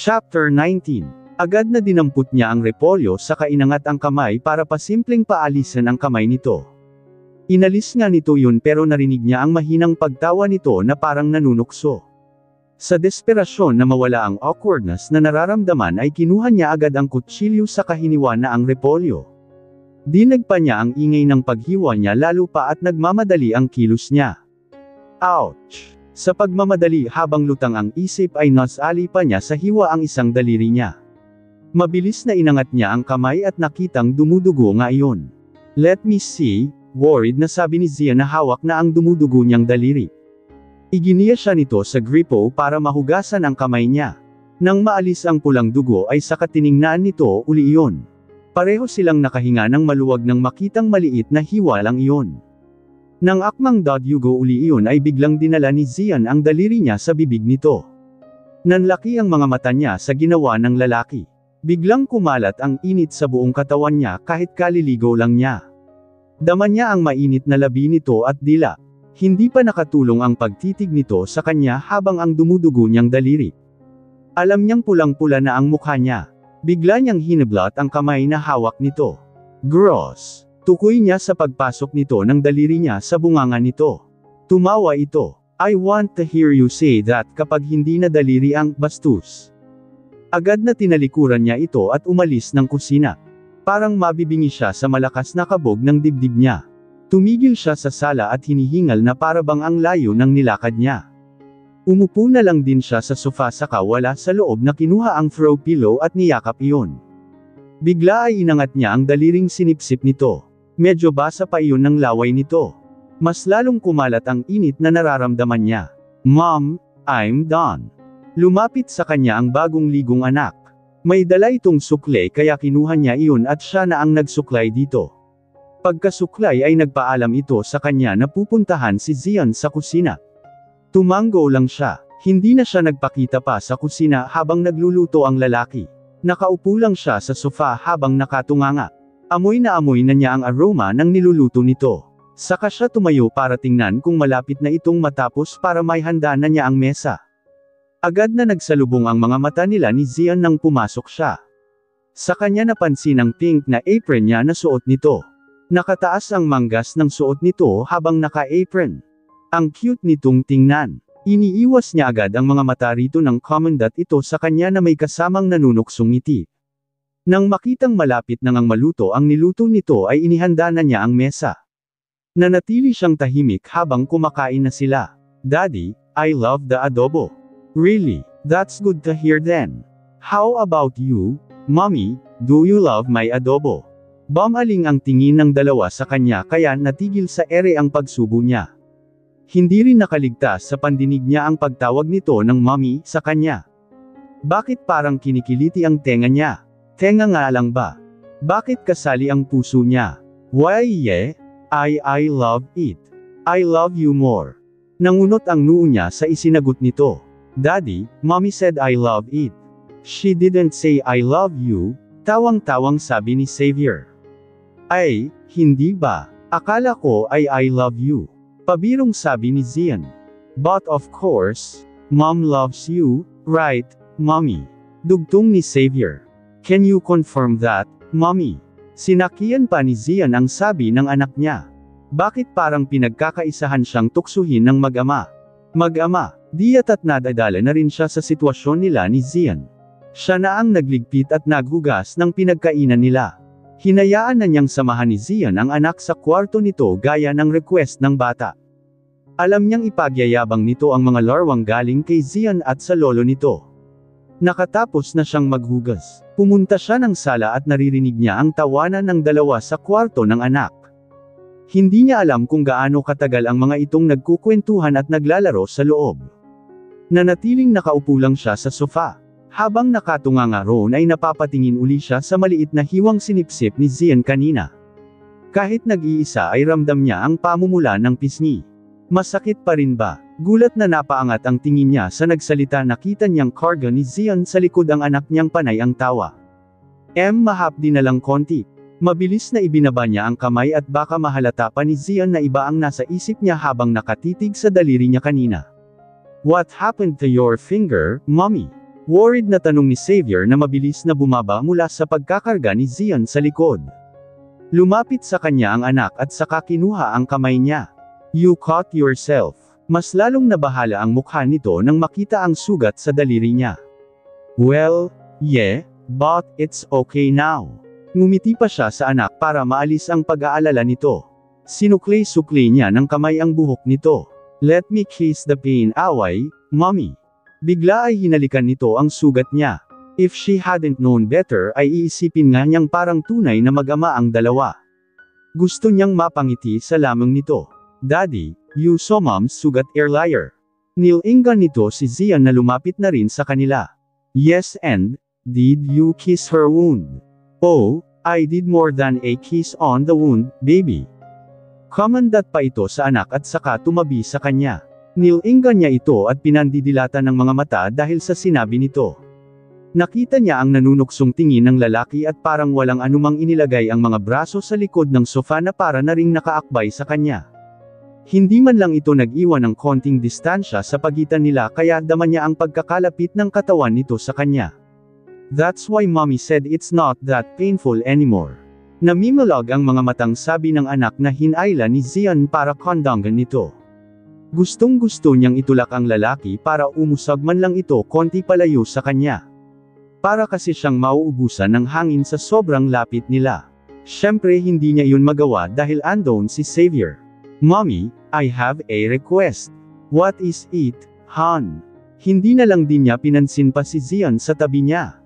Chapter 19. Agad na dinampot niya ang repolyo saka inangat ang kamay para pasimpleng paalisan ang kamay nito. Inalis nga nito yun pero narinig niya ang mahinang pagtawa nito na parang nanunukso. Sa desperasyon na mawala ang awkwardness na nararamdaman ay kinuha niya agad ang kutsilyo saka hiniwa na ang repolyo. Dinag pa niya ang ingay ng paghiwa niya lalo pa at nagmamadali ang kilos niya. Ouch! Sa pagmamadali habang lutang ang isip ay nasali pa niya sa hiwa ang isang daliri niya. Mabilis na inangat niya ang kamay at nakitang dumudugo nga iyon. Let me see, worried na sabi ni Zian na hawak na ang dumudugo niyang daliri. Iginiya siya nito sa gripo para mahugasan ang kamay niya. Nang maalis ang pulang dugo ay saka tiningnan nito uli iyon. Pareho silang nakahinga ng maluwag nang makitang maliit na hiwa lang iyon. Nang akmang dugo uli iyon ay biglang dinala ni Zian ang daliri niya sa bibig nito. Nanlaki ang mga mata niya sa ginawa ng lalaki. Biglang kumalat ang init sa buong katawan niya kahit kaliligo lang niya. Dama niya ang mainit na labi nito at dila. Hindi pa nakatulong ang pagtitig nito sa kanya habang ang dumudugo niyang daliri. Alam niyang pulang-pula na ang mukha niya. Bigla niyang hinablat ang kamay na hawak nito. Gross! Tukoy niya sa pagpasok nito ng daliri niya sa bunganga nito. Tumawa ito. I want to hear you say that kapag hindi na daliri ang bastos. Agad na tinalikuran niya ito at umalis ng kusina. Parang mabibingi siya sa malakas na kabog ng dibdib niya. Tumigil siya sa sala at hinihingal na parabang ang layo ng nilakad niya. Umupo na lang din siya sa sofa saka wala sa loob na kinuha ang throw pillow at niyakap iyon. Bigla ay inangat niya ang daliring sinipsip nito. Medyo basa pa iyon ng laway nito. Mas lalong kumalat ang init na nararamdaman niya. Mom, I'm done. Lumapit sa kanya ang bagong ligong anak. May dala itong sukle kaya kinuha niya iyon at siya na ang nagsuklay dito. Pagkasuklay ay nagpaalam ito sa kanya na pupuntahan si Zian sa kusina. Tumanggo lang siya. Hindi na siya nagpakita pa sa kusina habang nagluluto ang lalaki. Nakaupo lang siya sa sofa habang nakatunganga. Amoy na niya ang aroma ng niluluto nito. Saka siya tumayo para tingnan kung malapit na itong matapos para may handa na niya ang mesa. Agad na nagsalubong ang mga mata nila ni Zian nang pumasok siya. Sa kanya napansin ang pink na apron niya na suot nito. Nakataas ang manggas ng suot nito habang naka-apron. Ang cute nitong tingnan. Iniiwas niya agad ang mga mata rito ng commandant ito sa kanya na may kasamang nanunuksong ngiti. Nang makitang malapit nang ang maluto ang niluto nito ay inihanda na niya ang mesa. Nanatili siyang tahimik habang kumakain na sila. Daddy, I love the adobo. Really? That's good to hear then. How about you, Mommy, do you love my adobo? Bumaling ang tingin ng dalawa sa kanya kaya natigil sa ere ang pagsubo niya. Hindi rin nakaligtas sa pandinig niya ang pagtawag nito ng mommy sa kanya. Bakit parang kinikiliti ang tenga niya? Tenga nga lang ba? Bakit kasali ang puso niya? Why yeah, I love it. I love you more. Nangunot ang noo niya sa isinagot nito. Daddy, Mommy said I love it. She didn't say I love you, tawang-tawang sabi ni Xavier. Ay, hindi ba? Akala ko ay I love you. Pabirong sabi ni Zian. But of course, Mom loves you, right, Mommy? Dugtong ni Xavier. Can you confirm that, Mommy? Sinakiyan pa ni Zian ang sabi ng anak niya. Bakit parang pinagkakaisahan siyang tuksuhin ng mag-ama? Mag-ama, diya't at nadadala na rin siya sa sitwasyon nila ni Zian. Siya na ang nagligpit at naghugas ng pinagkainan nila. Hinayaan na niyang samahan ni Zian ang anak sa kwarto nito gaya ng request ng bata. Alam niyang ipagyayabang nito ang mga larwang galing kay Zian at sa lolo nito. Nakatapos na siyang maghugas, pumunta siya ng sala at naririnig niya ang tawanan ng dalawa sa kwarto ng anak. Hindi niya alam kung gaano katagal ang mga itong nagkukwentuhan at naglalaro sa loob. Nanatiling nakaupo lang siya sa sofa. Habang nakatunganga roon ay napapatingin uli siya sa maliit na hiwang sinipsip ni Zian kanina. Kahit nag-iisa ay ramdam niya ang pamumula ng pisngi. Masakit pa rin ba? Gulat na napaangat ang tingin niya sa nagsalita nakita niyang karga ni Zian sa likod ang anak niyang panay ang tawa. Mahapdi na lang konti. Mabilis na ibinaba niya ang kamay at baka mahalata pa ni Zian na iba ang nasa isip niya habang nakatitig sa daliri niya kanina. What happened to your finger, Mommy? Worried na tanong ni Xavier na mabilis na bumaba mula sa pagkakarga ni Zion sa likod. Lumapit sa kanya ang anak at saka kinuha ang kamay niya. You caught yourself. Mas lalong nabahala ang mukha nito nang makita ang sugat sa daliri niya. Well, yeah, but it's okay now. Ngumiti pa siya sa anak para maalis ang pag-aalala nito. Sinukli-sukli niya ng kamay ang buhok nito. Let me kiss the pain away, mommy. Bigla ay hinalikan nito ang sugat niya. If she hadn't known better ay iisipin nga niyang parang tunay na mag-ama ang dalawa. Gusto niyang mapangiti sa lamang nito. Daddy, you saw mom's sugat earlier. Nilingan nito si Zion na lumapit na rin sa kanila. Yes, and did you kiss her wound? Oh, I did more than a kiss on the wound, baby. Kamandat pa ito sa anak at saka tumabi sa kanya. Nilingan niya ito at pinandidilata ng mga mata dahil sa sinabi nito. Nakita niya ang nanunuksong tingin ng lalaki at parang walang anumang inilagay ang mga braso sa likod ng sofa na para na ring nakaakbay sa kanya. Hindi man lang ito nag-iwan ng konting distansya sa pagitan nila kaya dama niya ang pagkakalapit ng katawan nito sa kanya. That's why mommy said it's not that painful anymore. Namimalag ang mga matang sabi ng anak na hinayla ni Zion para kondangan nito. Gustong-gusto niyang itulak ang lalaki para umusag man lang ito konti palayo sa kanya. Para kasi siyang mauubusan ng hangin sa sobrang lapit nila. Siyempre hindi niya yun magawa dahil andon si Xavier. Mommy, I have a request. What is it, hon? Hindi na lang din niya pinansin pa si Zion sa tabi niya.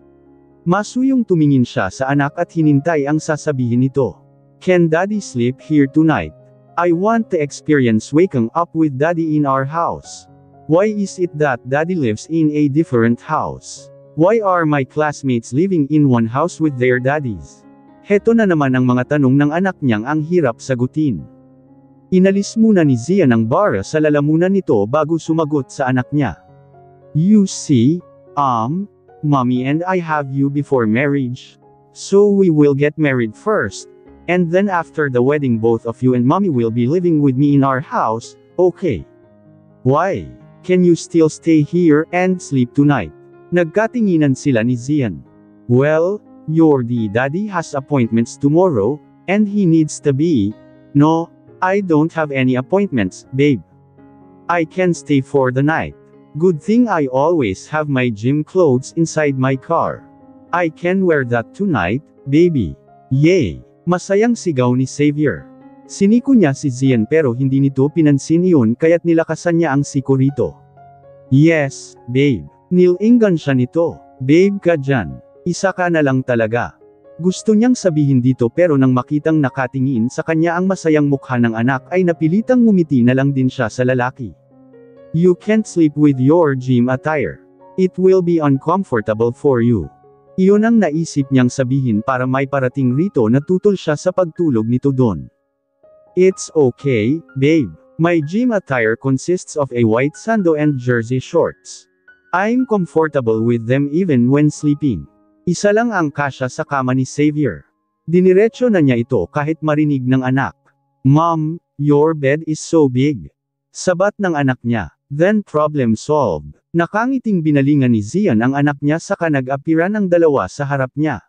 Masuyong tumingin siya sa anak at hinintay ang sasabihin nito. Can daddy sleep here tonight? I want to experience waking up with daddy in our house. Why is it that daddy lives in a different house? Why are my classmates living in one house with their daddies? Heto na naman ang mga tanong ng anak niyang ang hirap sagutin. Inalis muna ni Zion ang bara sa lalamunan nito bago sumagot sa anak niya. You see, mommy and I have you before marriage. So we will get married first. And then after the wedding both of you and mommy will be living with me in our house, okay? Why? Can you still stay here and sleep tonight? Nagkatinginan sila ni Zion. Well, your daddy has appointments tomorrow, and he needs to be. No, I don't have any appointments, babe. I can stay for the night. Good thing I always have my gym clothes inside my car. I can wear that tonight, baby. Yay! Masayang sigaw ni Xavier. Siniko niya si Zion pero hindi nito pinansin iyon kaya't nilakasan niya ang siko rito. Yes, babe. Nilingan siya nito. Babe ka dyan. Isa ka na lang talaga. Gusto niyang sabihin dito pero nang makitang nakatingin sa kanya ang masayang mukha ng anak ay napilitang ngumiti na lang din siya sa lalaki. You can't sleep with your gym attire. It will be uncomfortable for you. Iyon ang naisip niyang sabihin para may parating rito na tutol siya sa pagtulog nito doon. It's okay, babe. My gym attire consists of a white sando and jersey shorts. I'm comfortable with them even when sleeping. Isa lang ang kasya sa kama ni Xavier. Diniretso na niya ito kahit marinig ng anak. Mom, your bed is so big. Sabat ng anak niya. Then problem solved. Nakangiting binalingan ni Zion ang anak niya saka nag-apira ng dalawa sa harap niya.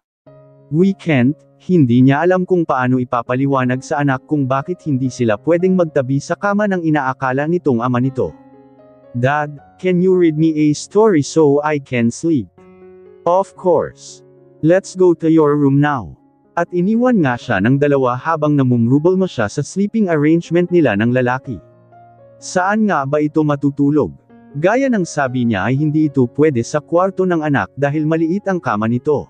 We can't, hindi niya alam kung paano ipapaliwanag sa anak kung bakit hindi sila pwedeng magtabi sa kama ng inaakala nitong ama nito. Dad, can you read me a story so I can sleep? Of course. Let's go to your room now. At iniwan nga siya ng dalawa habang namumrubol mo siya sa sleeping arrangement nila ng lalaki. Saan nga ba ito matutulog? Gaya ng sabi niya ay hindi ito pwede sa kwarto ng anak dahil maliit ang kama nito.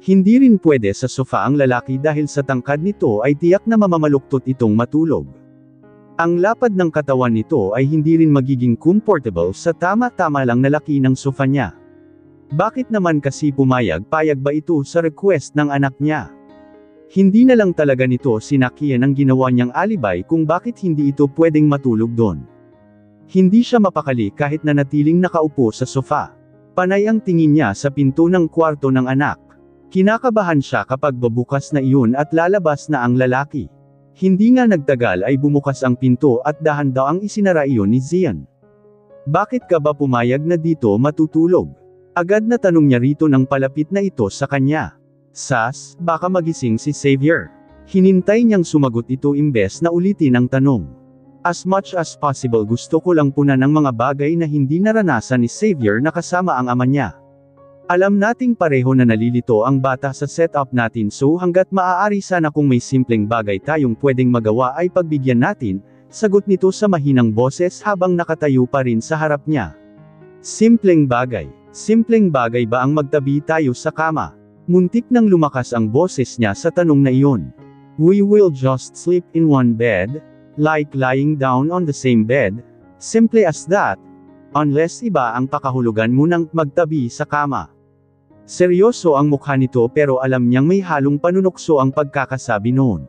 Hindi rin pwede sa sofa ang lalaki dahil sa tangkad nito ay tiyak na mamamaluktot itong matulog. Ang lapad ng katawan nito ay hindi rin magiging comfortable sa tama-tama lang na laki ng sofa niya. Bakit naman kasi payag ba ito sa request ng anak niya? Hindi na lang talaga nito sinakyan ang ginawa niyang alibay kung bakit hindi ito pwedeng matulog doon. Hindi siya mapakali kahit na natiling nakaupo sa sofa. Panay ang tingin niya sa pinto ng kwarto ng anak. Kinakabahan siya kapag babukas na iyon at lalabas na ang lalaki. Hindi nga nagtagal ay bumukas ang pinto at dahan-daang isinara iyon ni Zion. Bakit ka ba pumayag na dito matutulog? Agad na tanong niya rito nang palapit na ito sa kanya. Sas, baka magising si Xavier. Hinintay niyang sumagot ito imbes na ulitin ang tanong. As much as possible gusto ko lang punan ng mga bagay na hindi naranasan ni Xavier na kasama ang ama niya. Alam nating pareho na nalilito ang bata sa setup natin so hanggat maaari sana kung may simpleng bagay tayong pwedeng magawa ay pagbigyan natin, sagot nito sa mahinang boses habang nakatayo pa rin sa harap niya. Simpleng bagay. Simpleng bagay ba ang magtabi tayo sa kama? Muntik nang lumakas ang boses niya sa tanong na iyon. We will just sleep in one bed, like lying down on the same bed, simply as that, unless iba ang pakahulugan mo ng magtabi sa kama. Seryoso ang mukha nito pero alam niyang may halong panunokso ang pagkakasabi noon.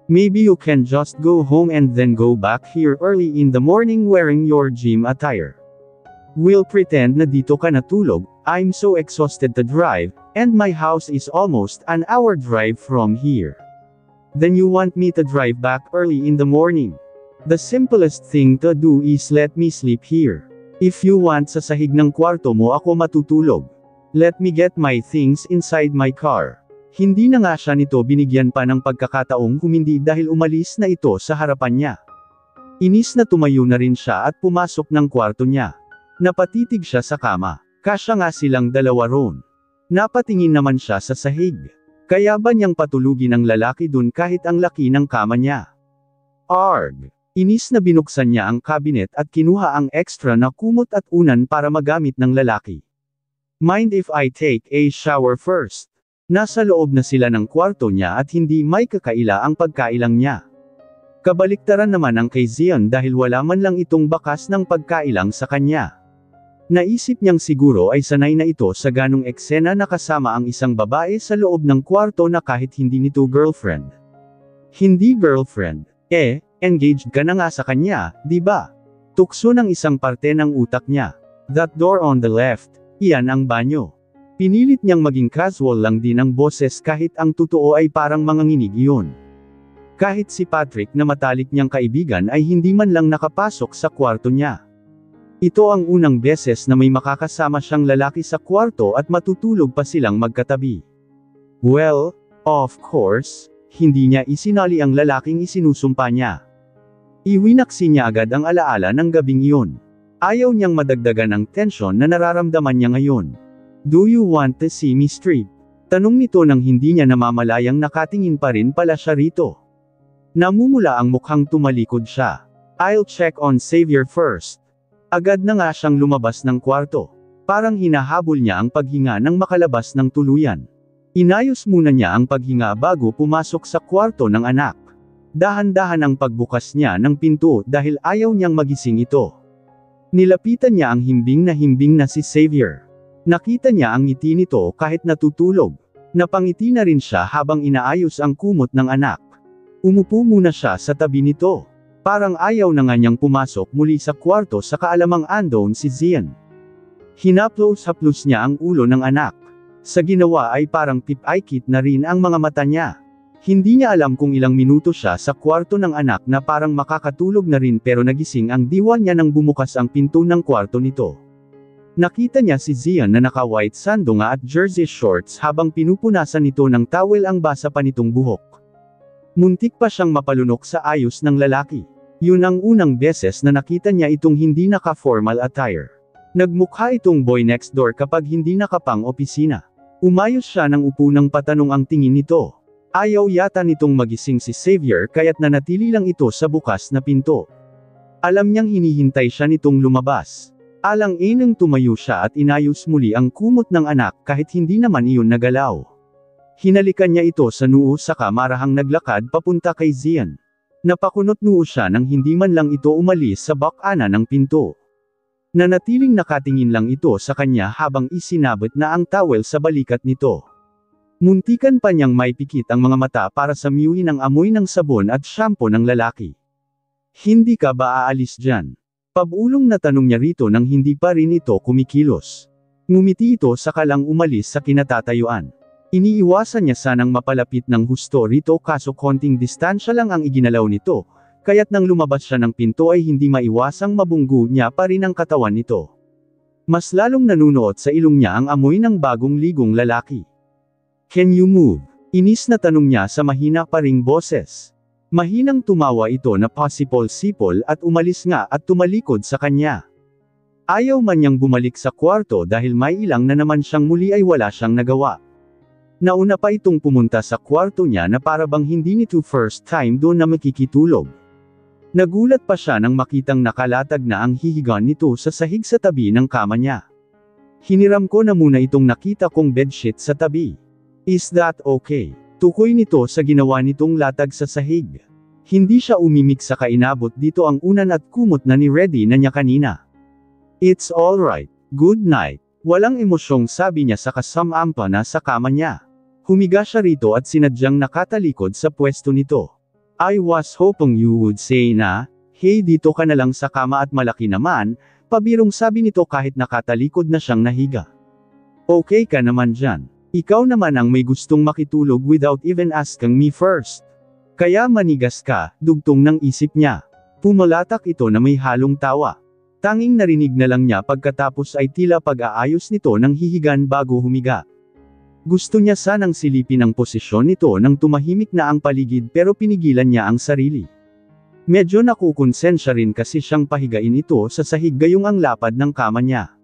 Maybe you can just go home and then go back here early in the morning wearing your gym attire. We'll pretend na dito ka natulog, I'm so exhausted to drive, and my house is almost an hour drive from here. Then you want me to drive back early in the morning. The simplest thing to do is let me sleep here. If you want sa sahig ng kwarto mo ako matutulog. Let me get my things inside my car. Hindi na nga siya nito binigyan pa ng pagkakataong humindi dahil umalis na ito sa harapan niya. Inis na tumayo na rin siya at pumasok ng kwarto niya. Napatitig siya sa kama. Kasya nga silang dalawa roon. Napatingin naman siya sa sahig. Kaya ba niyang patulugin ang lalaki dun kahit ang laki ng kama niya? Arg! Inis na binuksan niya ang cabinet at kinuha ang extra na kumot at unan para magamit ng lalaki. Mind if I take a shower first? Nasa loob na sila ng kwarto niya at hindi may kakaila ang pagkailang niya. Kabaliktaran naman ang kay Zion dahil wala man lang itong bakas ng pagkailang sa kanya. Naisip niyang siguro ay sanay na ito sa ganong eksena na kasama ang isang babae sa loob ng kwarto na kahit hindi nito girlfriend. Hindi girlfriend, engaged ka na nga sa kanya, di ba? Tukso ng isang parte ng utak niya. That door on the left, iyan ang banyo. Pinilit niyang maging casual lang din ang boses kahit ang totoo ay parang manganginig iyon. Kahit si Patrick na matalik niyang kaibigan ay hindi man lang nakapasok sa kwarto niya. Ito ang unang beses na may makakasama siyang lalaki sa kwarto at matutulog pa silang magkatabi. Well, of course, hindi niya isinali ang lalaking isinusumpa niya. Iwinaksi niya agad ang alaala ng gabing iyon. Ayaw niyang madagdagan ang tensyon na nararamdaman niya ngayon. Do you want to see me strip? Tanong nito nang hindi niya namamalayang nakatingin pa rin pala siya rito. Namumula ang mukhang tumalikod siya. I'll check on Xavier first. Agad na nga siyang lumabas ng kwarto. Parang hinahabol niya ang paghinga nang makalabas ng tuluyan. Inayos muna niya ang paghinga bago pumasok sa kwarto ng anak. Dahan-dahan ang pagbukas niya ng pinto dahil ayaw niyang magising ito. Nilapitan niya ang himbing na si Xavier. Nakita niya ang ngiti nito kahit natutulog. Napangiti na rin siya habang inaayos ang kumot ng anak. Umupo muna siya sa tabi nito. Parang ayaw na nga niyang pumasok muli sa kwarto sa kaalamang andon si Zian. Hinaplos-haplos niya ang ulo ng anak. Sa ginawa ay parang pip-aikit na rin ang mga mata niya. Hindi niya alam kung ilang minuto siya sa kwarto ng anak na parang makakatulog na rin pero nagising ang diwa niya nang bumukas ang pinto ng kwarto nito. Nakita niya si Zian na naka-white sandunga at jersey shorts habang pinupunasan nito ng towel ang basa pa nitong buhok. Muntik pa siyang mapalunok sa ayos ng lalaki. Yun ang unang beses na nakita niya itong hindi naka-formal attire. Nagmukha itong boy next door kapag hindi nakapang opisina. Umayos siya ng upo ng patanong ang tingin nito. Ayaw yata nitong magising si Xavier kaya't nanatili lang ito sa bukas na pinto. Alam niyang hinihintay siya nitong lumabas. Alang-inang tumayo siya at inayos muli ang kumot ng anak kahit hindi naman iyon nagalaw. Hinalikan niya ito sa noo saka marahang naglakad papunta kay Zian. Napakunot noo siya nang hindi man lang ito umalis sa bakana ng pinto. Nanatiling nakatingin lang ito sa kanya habang isinabot na ang towel sa balikat nito. Muntikan pa niyang may pikit ang mga mata para samyuhin ang amoy ng sabon at shampoo ng lalaki. Hindi ka ba aalis dyan? Pabulong na tanong niya rito nang hindi pa rin ito kumikilos. Ngumiti ito saka lang umalis sa kinatatayuan. Iniiwasan niya sanang mapalapit ng husto rito kaso konting distansya lang ang iginalaw nito, kaya't nang lumabas siya ng pinto ay hindi maiwasang mabunggo niya pa rin ang katawan nito. Mas lalong nanunuot sa ilong niya ang amoy ng bagong ligong lalaki. Can you move? Inis na tanong niya sa mahina pa ring boses. Mahinang tumawa ito na pasipol-sipol at umalis nga at tumalikod sa kanya. Ayaw man niyang bumalik sa kwarto dahil may ilang na naman siyang muli ay wala siyang nagawa. Nauna pa itong pumunta sa kwarto niya na para bang hindi nito first time doon na makikitulog. Nagulat pa siya nang makitang nakalatag na ang hihigaan nito sa sahig sa tabi ng kama niya. Hiniram ko na muna itong nakita kong bedsheet sa tabi. Is that okay? Tukoy nito sa ginawa nitong latag sa sahig. Hindi siya umimik sa kainabot dito ang unan at kumot na ni-ready na niya kanina. It's alright, good night. Walang emosyong sabi niya sa kasamampa na sa kama niya. Humiga siya rito at sinadyang nakatalikod sa pwesto nito. I was hoping you would say na, hey dito ka na lang sa kama at malaki naman, pabirong sabi nito kahit nakatalikod na siyang nahiga. Okay ka naman dyan. Ikaw naman ang may gustong makitulog without even asking me first. Kaya manigas ka, dugtong ng isip niya. Pumalatak ito na may halong tawa. Tanging narinig na lang niya pagkatapos ay tila pag-aayos nito ng hihigan bago humiga. Gusto niya sanang silipin ang posisyon nito nang tumahimik na ang paligid pero pinigilan niya ang sarili. Medyo nakukonsensya rin kasi siyang pahigain ito sa sahig gayong ang lapad ng kama niya.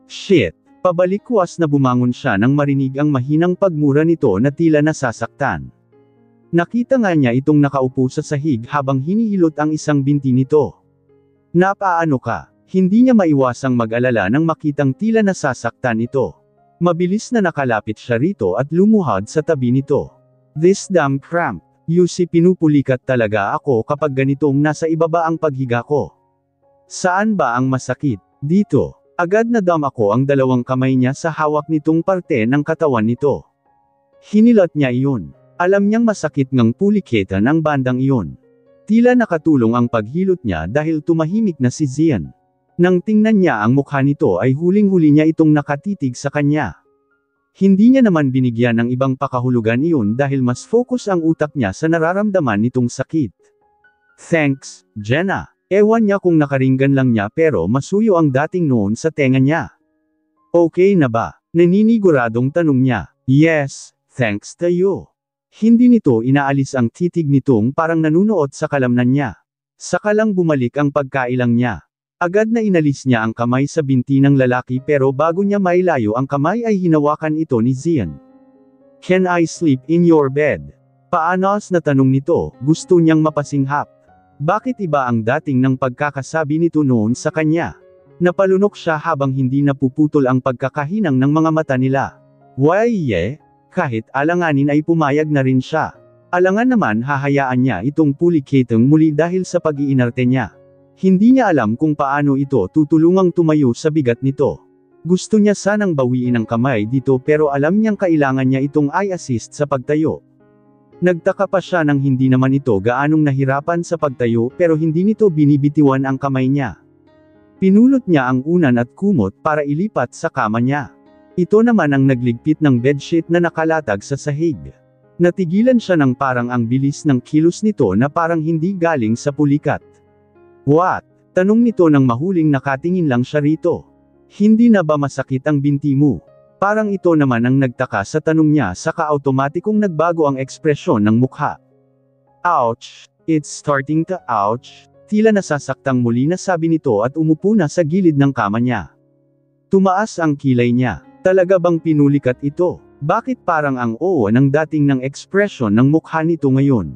Shit! Pabalikwas na bumangon siya nang marinig ang mahinang pagmura nito na tila nasasaktan. Nakita nga niya itong nakaupo sa sahig habang hinihilot ang isang binti nito. Napaano ka? Hindi niya maiwasang mag-alala nang makitang tila nasasaktan ito. Mabilis na nakalapit siya rito at lumuhad sa tabi nito. This damn cramp. Yusi pinupulikat talaga ako kapag ganitong nasa ibaba ang paghiga ko. Saan ba ang masakit? Dito. Agad na ako ang dalawang kamay niya sa hawak nitong parte ng katawan nito. Hinilat niya iyon. Alam niyang masakit ngang pulikitan ang bandang iyon. Tila nakatulong ang paghilot niya dahil tumahimik na si Zian. Nang tingnan niya ang mukha nito ay huling-huli niya itong nakatitig sa kanya. Hindi niya naman binigyan ng ibang pakahulugan iyon dahil mas focus ang utak niya sa nararamdaman nitong sakit. Thanks, Jenna. Ewan niya kung nakaringgan lang niya pero masuyo ang dating noon sa tenga niya. Okay na ba? Naniniguradong tanong niya. Yes, thanks to you. Hindi nito inaalis ang titig nitong parang nanunuot sa kalamnan niya. Saka lang bumalik ang pagkailang niya. Agad na inalis niya ang kamay sa binti ng lalaki pero bago niya mailayo ang kamay ay hinawakan ito ni Zian. Can I sleep in your bed? Paanas na tanong nito, gusto niyang mapasinghap. Bakit iba ang dating ng pagkakasabi nito noon sa kanya? Napalunok siya habang hindi napuputol ang pagkakahinang ng mga mata nila. Why kahit alanganin ay pumayag na rin siya. Alangan naman hahayaan niya itong pulikitang muli dahil sa pag-iinarte niya. Hindi niya alam kung paano ito tutulungang tumayo sa bigat nito. Gusto niya sanang bawiin ang kamay dito pero alam niyang kailangan niya itong i-assist sa pagtayo. Nagtaka pa siya nang hindi naman ito gaanong nahirapan sa pagtayo pero hindi nito binibitiwan ang kamay niya. Pinulot niya ang unan at kumot para ilipat sa kama niya. Ito naman ang nagligpit ng bedsheet na nakalatag sa sahig. Natigilan siya ng parang ang bilis ng kilos nito na parang hindi galing sa pulikat. What? Tanong nito nang mahuling nakatingin lang siya rito. Hindi na ba masakit ang binti mo? Parang ito naman ang nagtaka sa tanong niya saka automatikong nagbago ang ekspresyon ng mukha. Ouch! It's starting to ouch! Tila nasasaktang muli na sabi nito at umupo na sa gilid ng kama niya. Tumaas ang kilay niya. Talaga bang pinulikat ito? Bakit parang ang oo ng dating ng ekspresyon ng mukha nito ngayon?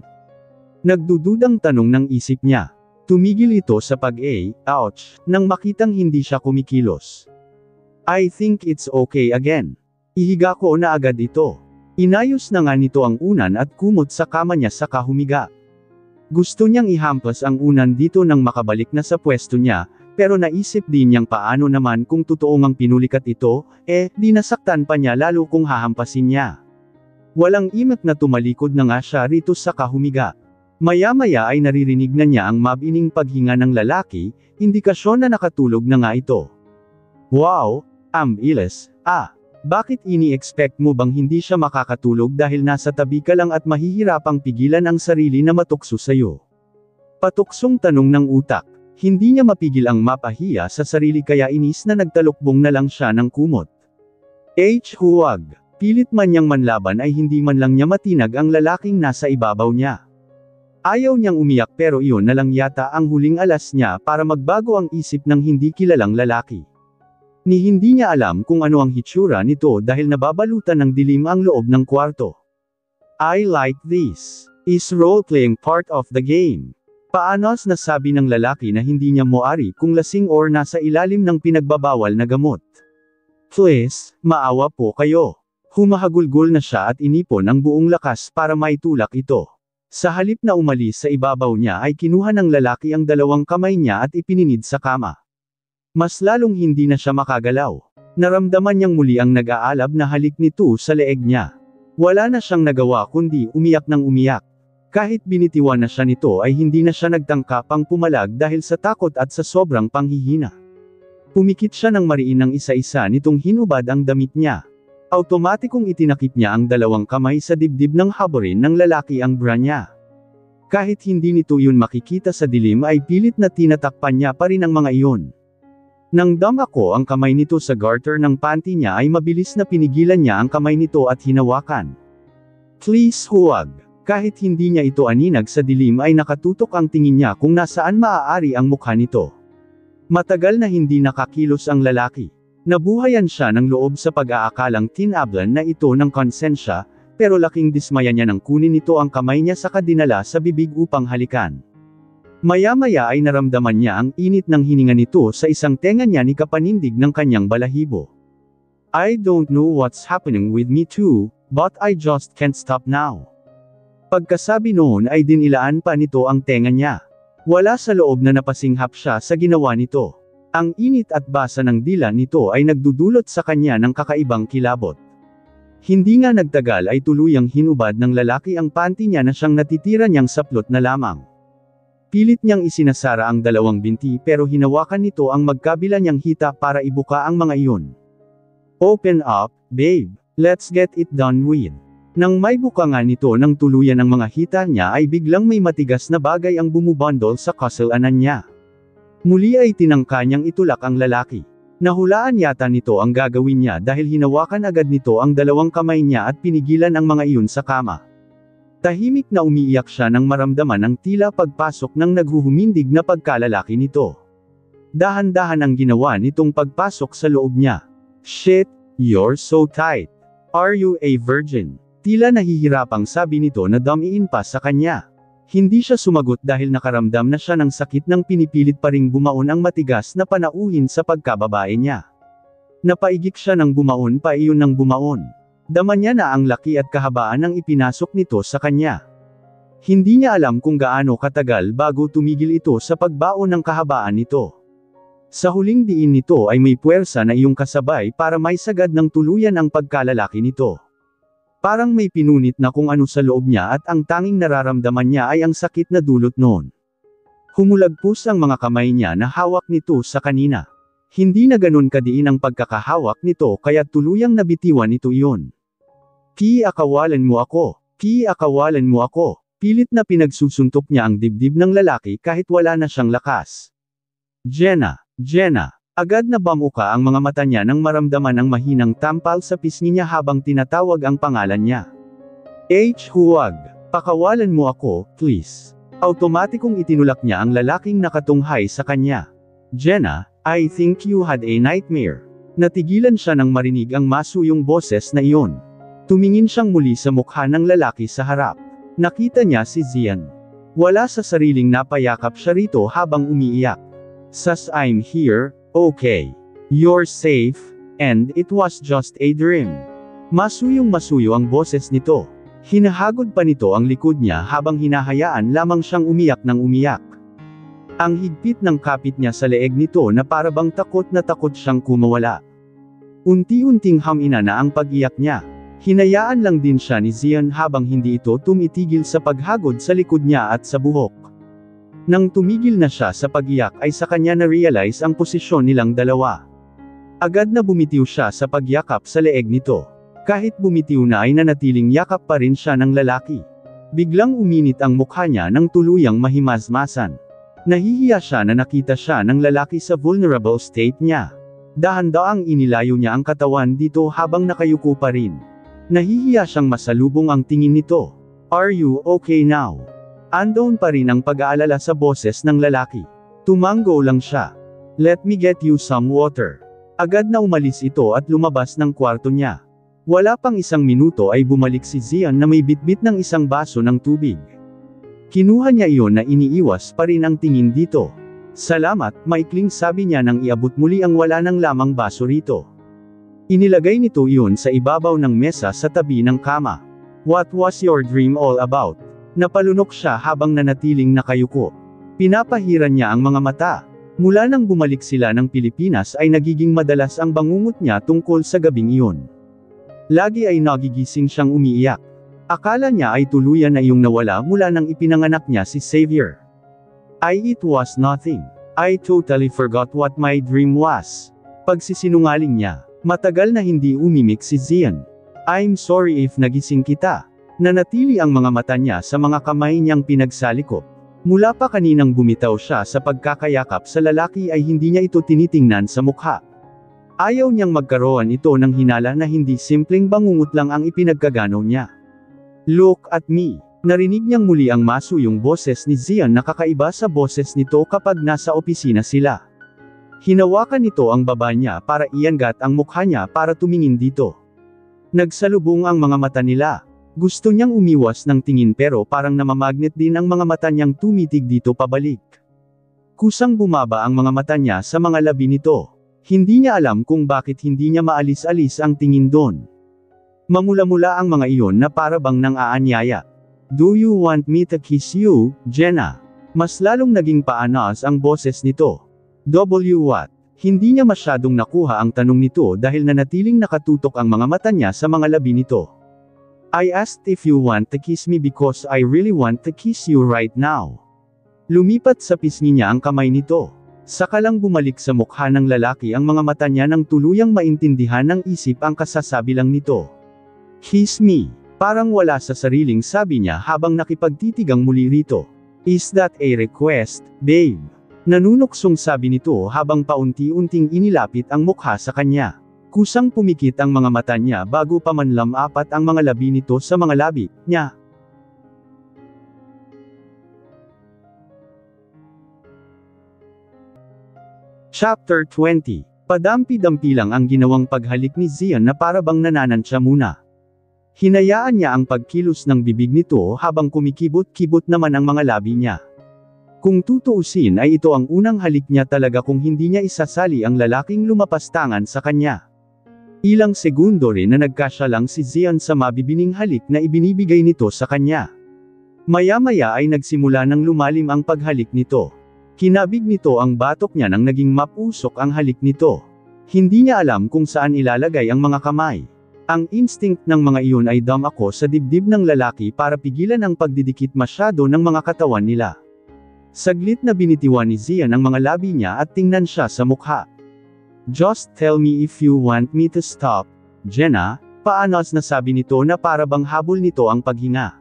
Nagdududang tanong ng isip niya. Tumigil ito sa ouch, nang makitang hindi siya kumikilos. I think it's okay again. Ihiga ko na agad ito. Inayos na nga nito ang unan at kumot sa kama niya saka humiga. Gusto niyang ihampas ang unan dito nang makabalik na sa pwesto niya, pero naisip din niyang paano naman kung totoo ngang pinulikat ito, di nasaktan pa niya lalo kung hahampasin niya. Walang imak na tumalikod na nga siya rito saka humiga. Maya-maya ay naririnig na niya ang mabining paghinga ng lalaki, indikasyon na nakatulog na nga ito. Wow! Iles, bakit ini-expect mo bang hindi siya makakatulog dahil nasa tabi ka lang at mahihirapang pigilan ang sarili na matukso sa'yo? Patuksong tanong ng utak. Hindi niya mapigil ang mapahiya sa sarili kaya inis na nagtalukbong na lang siya ng kumot. Huwag. Pilit man niyang manlaban ay hindi man lang niya matinag ang lalaking nasa ibabaw niya. Ayaw niyang umiyak pero iyon na lang yata ang huling alas niya para magbago ang isip ng hindi kilalang lalaki. Ni hindi niya alam kung ano ang hitsura nito dahil nababalutan ng dilim ang loob ng kwarto. I like this. Is role-playing part of the game? Paanos nasabi ng lalaki na hindi niya moari kung lasing or nasa ilalim ng pinagbabawal na gamot. Please, maawa po kayo. Humahagulgol na siya at inipon ang buong lakas para maitulak ito. Sa halip na umalis sa ibabaw niya ay kinuha ng lalaki ang dalawang kamay niya at ipininid sa kama. Mas lalong hindi na siya makagalaw. Naramdaman niyang muli ang nag-aalab na halik nito sa leeg niya. Wala na siyang nagawa kundi umiyak ng umiyak. Kahit binitiwan na siya nito ay hindi na siya nagtangka pang pumalag dahil sa takot at sa sobrang panghihina. Pumikit siya ng mariin ng isa-isa nitong hinubad ang damit niya. Automatikong itinakip niya ang dalawang kamay sa dibdib ng haborin ng lalaki ang bra niya. Kahit hindi nito yun makikita sa dilim ay pilit na tinatakpan niya pa rin ang mga iyon. Nang dama ko ang kamay nito sa garter ng panty niya ay mabilis na pinigilan niya ang kamay nito at hinawakan. Please huwag. Kahit hindi niya ito aninag sa dilim ay nakatutok ang tingin niya kung nasaan maaari ang mukha nito. Matagal na hindi nakakilos ang lalaki. Nabuhayan siya ng loob sa pag-aakalang tinablan na ito ng konsensya, pero laking dismaya niya nang kunin nito ang kamay niya saka dinala sa bibig upang halikan. Maya-maya ay naramdaman niya ang init ng hininga nito sa isang tenga niya ni kapanindig ng kanyang balahibo. I don't know what's happening with me too, but I just can't stop now. Pagkasabi noon ay dinilaan pa nito ang tenga niya. Wala sa loob na napasinghap siya sa ginawa nito. Ang init at basa ng dila nito ay nagdudulot sa kanya ng kakaibang kilabot. Hindi nga nagtagal ay tuluyang hinubad ng lalaki ang panty niya na siyang natitira niyang saplot na lamang. Pilit niyang isinasara ang dalawang binti pero hinawakan nito ang magkabila niyang hita para ibuka ang mga iyon. Open up, babe. Let's get it done with. Nang may buka nga nito ng tuluyan ang mga hita niya ay biglang may matigas na bagay ang bumubundol sa kasalanan niya. Muli ay tinangka niyang itulak ang lalaki. Nahulaan yata nito ang gagawin niya dahil hinawakan agad nito ang dalawang kamay niya at pinigilan ang mga iyon sa kama. Tahimik na umiiyak siya nang maramdaman ang tila pagpasok ng naghuhumindig na pagkalalaki nito. Dahan-dahan ang ginawa nitong pagpasok sa loob niya. Shit, you're so tight. Are you a virgin? Tila nahihirapang sabi nito na damiin pa sa kanya. Hindi siya sumagot dahil nakaramdam na siya ng sakit nang pinipilit pa ring bumaon ang matigas na panauhin sa pagkababae niya. Napaigik siya nang bumaon pa iyon ng bumaon. Dama niya na ang laki at kahabaan ng ipinasok nito sa kanya. Hindi niya alam kung gaano katagal bago tumigil ito sa pagbaon ng kahabaan nito. Sa huling diin nito ay may puwersa na iyong kasabay para maisagad ng tuluyan ang pagkalalaki nito. Parang may pinunit na kung ano sa loob niya at ang tanging nararamdaman niya ay ang sakit na dulot noon. Humulagpos ang mga kamay niya na hawak nito sa kanina. Hindi na ganun kadiin ang pagkakahawak nito kaya tuluyang nabitiwan nito iyon. Akawalan mo ako. Akawalan mo ako. Pilit na pinagsusuntok niya ang dibdib ng lalaki kahit wala na siyang lakas. Jenna. Agad na bamuka ang mga mata niya nang maramdaman ang mahinang tampal sa pisngi niya habang tinatawag ang pangalan niya. Huwag. Pakawalan mo ako, please. Automatikong itinulak niya ang lalaking nakatunghay sa kanya. Jenna, I think you had a nightmare. Natigilan siya nang marinig ang masuyong boses na iyon. Tumingin siyang muli sa mukha ng lalaki sa harap. Nakita niya si Zian. Wala sa sariling napayakap siya rito habang umiiyak. Sas I'm here. Okay. You're safe, and it was just a dream. Masuyong masuyo ang boses nito. Hinahagod pa nito ang likod niya habang hinahayaan lamang siyang umiyak ng umiyak. Ang higpit ng kapit niya sa leeg nito na parabang takot na takot siyang kumawala. Unti-unting hamina na ang pag-iyak niya. Hinayaan lang din siya ni Zian habang hindi ito tumitigil sa paghagod sa likod niya at sa buhok. Nang tumigil na siya sa pag-iyak ay sa kanya na-realize ang posisyon nilang dalawa. Agad na bumitiw siya sa pagyakap sa leeg nito. Kahit bumitiw na ay nanatiling yakap pa rin siya ng lalaki. Biglang uminit ang mukha niya nang tuluyang mahimasmasan. Nahihiya siya na nakita siya ng lalaki sa vulnerable state niya. Dahan-daang inilayo niya ang katawan dito habang nakayuko pa rin. Nahihiya siyang masalubong ang tingin nito. Are you okay now? Andoon pa rin ang pag-aalala sa boses ng lalaki. Tumango lang siya. Let me get you some water. Agad na umalis ito at lumabas ng kwarto niya. Wala pang isang minuto ay bumalik si Zian na may bitbit ng isang baso ng tubig. Kinuha niya iyon na iniiwas pa rin ang tingin dito. Salamat, maikling sabi niya nang iabot muli ang wala nang lamang baso rito. Inilagay nito iyon sa ibabaw ng mesa sa tabi ng kama. What was your dream all about? Napalunok siya habang nanatiling nakayuko. Pinapahiran niya ang mga mata. Mula nang bumalik sila ng Pilipinas ay nagiging madalas ang bangungot niya tungkol sa gabing iyon. Lagi ay nagigising siyang umiiyak. Akala niya ay tuluyan na iyong nawala mula nang ipinanganak niya si Xavier. It was nothing. I totally forgot what my dream was. Pagsisinungaling niya. Matagal na hindi umimik si Zian. I'm sorry if nagising kita. Nanatili ang mga mata niya sa mga kamay niyang pinagsalikop. Mula pa kaninang bumitaw siya sa pagkakayakap sa lalaki ay hindi niya ito tinitingnan sa mukha. Ayaw niyang magkaroon ito ng hinala na hindi simpleng bangungot lang ang ipinagkagano niya. Look at me. Narinig niyang muli ang masuyong boses ni Zian na kakaiba sa boses nito kapag nasa opisina sila. Hinawakan nito ang baba niya para iangat ang mukha niya para tumingin dito. Nagsalubong ang mga mata nila. Gusto niyang umiwas ng tingin pero parang namamagnet din ang mga mata niyang tumitig dito pabalik. Kusang bumaba ang mga mata niya sa mga labi nito. Hindi niya alam kung bakit hindi niya maalis-alis ang tingin doon. Mamula-mula ang mga iyon na para bang nang aanyaya. Do you want me to kiss you, Jenna? Mas lalong naging paanas ang boses nito. What? Hindi niya masyadong nakuha ang tanong nito dahil nanatiling nakatutok ang mga mata niya sa mga labi nito. I asked if you want to kiss me because I really want to kiss you right now. Lumipat sa pisngi niya ang kamay nito. Saka lang bumalik sa mukha ng lalaki ang mga mata niya nang tuluyang maintindihan ng isip ang kasasabi lang nito. Kiss me. Parang wala sa sariling sabi niya habang nakipagtitigang muli rito. Is that a request, babe? Nanunuksong sabi nito habang paunti-unting inilapit ang mukha sa kanya. Kusang pumikit ang mga mata niya bago pa man lamapat ang mga labi nito sa mga labi niya. Chapter 20. Padampi-dampi lang ang ginawang paghalik ni Zian na para bang nananansya muna. Hinayaan niya ang pagkilos ng bibig nito habang kumikibot-kibot naman ang mga labi niya. Kung tutuusin ay ito ang unang halik niya talaga kung hindi niya isasali ang lalaking lumapastangan sa kanya. Ilang segundo rin na nagkasya lang si Zian sa mabibining halik na ibinibigay nito sa kanya. Maya-maya ay nagsimula ng lumalim ang paghalik nito. Kinabig nito ang batok niya nang naging mapusok ang halik nito. Hindi niya alam kung saan ilalagay ang mga kamay. Ang instinct ng mga iyon ay dumako sa dibdib ng lalaki para pigilan ang pagdidikit masyado ng mga katawan nila. Saglit na binitiwan ni Zian ang mga labi niya at tingnan siya sa mukha. Just tell me if you want me to stop, Jenna, paanos na sabi nito na para bang habol nito ang paghinga.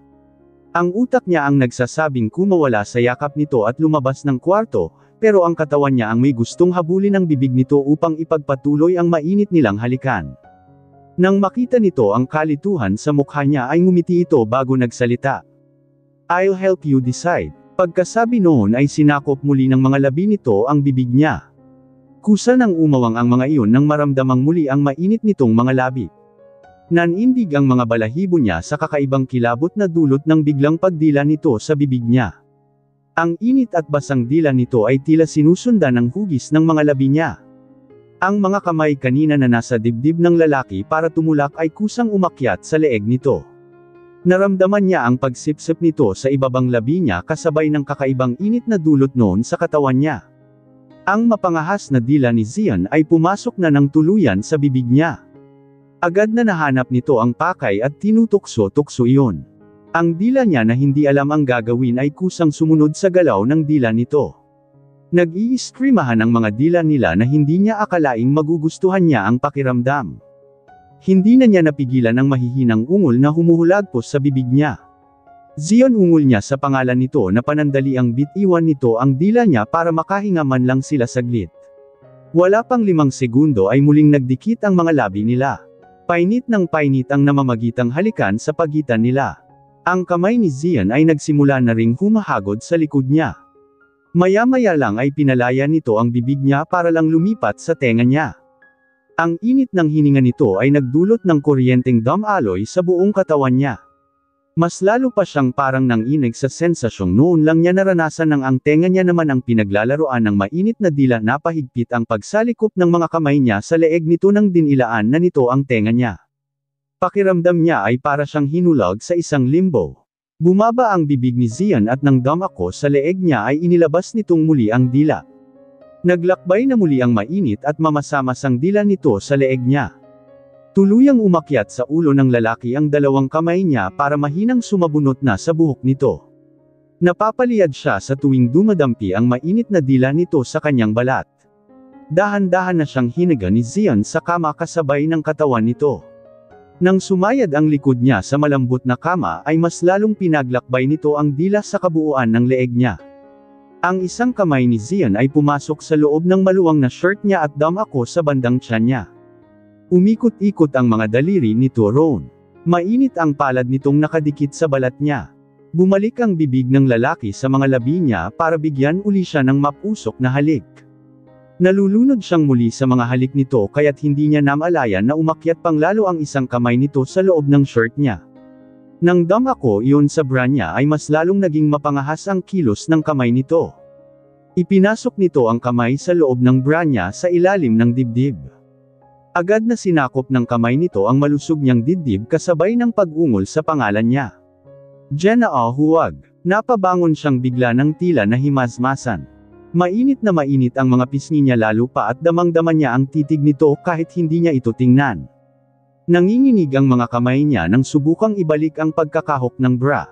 Ang utak niya ang nagsasabing kumawala sa yakap nito at lumabas ng kwarto, pero ang katawan niya ang may gustong habulin ang bibig nito upang ipagpatuloy ang mainit nilang halikan. Nang makita nito ang kalituhan sa mukha niya ay ngumiti ito bago nagsalita. I'll help you decide. Pagkasabi noon ay sinakop muli ng mga labi nito ang bibig niya. Kusa nang umawang ang mga iyon nang maramdamang muli ang mainit nitong mga labi. Nanindig ang mga balahibo niya sa kakaibang kilabot na dulot ng biglang pagdila nito sa bibig niya. Ang init at basang dila nito ay tila sinusundan ng hugis ng mga labi niya. Ang mga kamay kanina na nasa dibdib ng lalaki para tumulak ay kusang umakyat sa leeg nito. Naramdaman niya ang pagsipsip nito sa ibabang labi niya kasabay ng kakaibang init na dulot noon sa katawan niya. Ang mapangahas na dila ni Zian ay pumasok na ng tuluyan sa bibig niya. Agad na nahanap nito ang pakay at tinutukso-tukso iyon. Ang dila niya na hindi alam ang gagawin ay kusang sumunod sa galaw ng dila nito. Nag-iiskrimahan ang mga dila nila na hindi niya akalaing magugustuhan niya ang pakiramdam. Hindi na niya napigilan ang mahihinang ungol na humuhulagpos sa bibig niya. Zion ungol niya sa pangalan nito na panandaliang bitiwan nito ang dila niya para makahinga man lang sila saglit. Wala pang 5 segundo ay muling nagdikit ang mga labi nila. Painit ng painit ang namamagitang halikan sa pagitan nila. Ang kamay ni Zion ay nagsimula na ring humahagod sa likod niya. Maya-maya lang ay pinalaya nito ang bibig niya para lang lumipat sa tenga niya. Ang init ng hininga nito ay nagdulot ng kuryenteng damaloy sa buong katawan niya. Mas lalo pa siyang parang nanginig sa sensasyong noon lang niya naranasan ng ang tenga niya naman ang pinaglalaroan ng mainit na dila napahigpit ang pagsalikop ng mga kamay niya sa leeg nito nang dinilaan na nito ang tenga niya. Pakiramdam niya ay para siyang hinulag sa isang limbo. Bumaba ang bibig ni Zion at nang damako sa leeg niya ay inilabas nitong muli ang dila. Naglakbay na muli ang mainit at mamasamasang dila nito sa leeg niya. Tuluyang umakyat sa ulo ng lalaki ang 2 kamay niya para mahinang sumabunot na sa buhok nito. Napapaliyad siya sa tuwing dumadampi ang mainit na dila nito sa kanyang balat. Dahan-dahan na siyang hinaga ni Zion sa kama kasabay ng katawan nito. Nang sumayad ang likod niya sa malambot na kama ay mas lalong pinaglakbay nito ang dila sa kabuuan ng leeg niya. Ang isang kamay ni Zion ay pumasok sa loob ng maluwang na shirt niya at damako sa bandang tiyan niya. Umikot-ikot ang mga daliri nito roon. Mainit ang palad nitong nakadikit sa balat niya. Bumalik ang bibig ng lalaki sa mga labi niya para bigyan uli siya ng mapusok na halik. Nalulunod siyang muli sa mga halik nito kaya't hindi niya namalayan na umakyat pang lalo ang isang kamay nito sa loob ng shirt niya. Nang damako iyon sa bra niya ay mas lalong naging mapangahas ang kilos ng kamay nito. Ipinasok nito ang kamay sa loob ng bra niya sa ilalim ng dibdib. Agad na sinakop ng kamay nito ang malusog niyang dibdib kasabay ng pag-ungol sa pangalan niya. Jenna huwag. Napabangon siyang bigla ng tila na himasmasan. Mainit na mainit ang mga pisngi niya lalo pa at damang-dama niya ang titig nito kahit hindi niya ito tingnan. Nanginginig ang mga kamay niya nang subukang ibalik ang pagkakahok ng bra.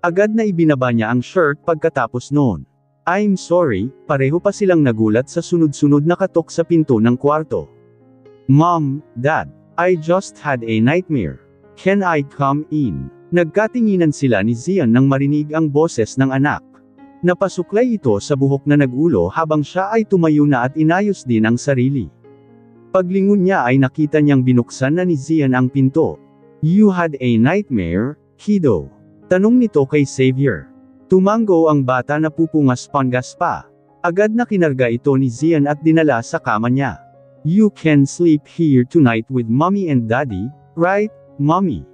Agad na ibinaba niya ang shirt pagkatapos noon. I'm sorry, pareho pa silang nagulat sa sunod-sunod na katok sa pinto ng kwarto. Mom, Dad, I just had a nightmare. Can I come in? Nagkatinginan sila ni Zion nang marinig ang boses ng anak. Napasuklay ito sa buhok na nagulo habang siya ay tumayo na at inayos din ang sarili. Paglingon niya ay nakita niyang binuksan na ni Zion ang pinto. You had a nightmare, kiddo? Tanong nito kay Xavier. Tumango ang bata na pupungas-pangas pa. Agad na kinarga ito ni Zion at dinala sa kama niya. You can sleep here tonight with mommy and daddy, right, mommy?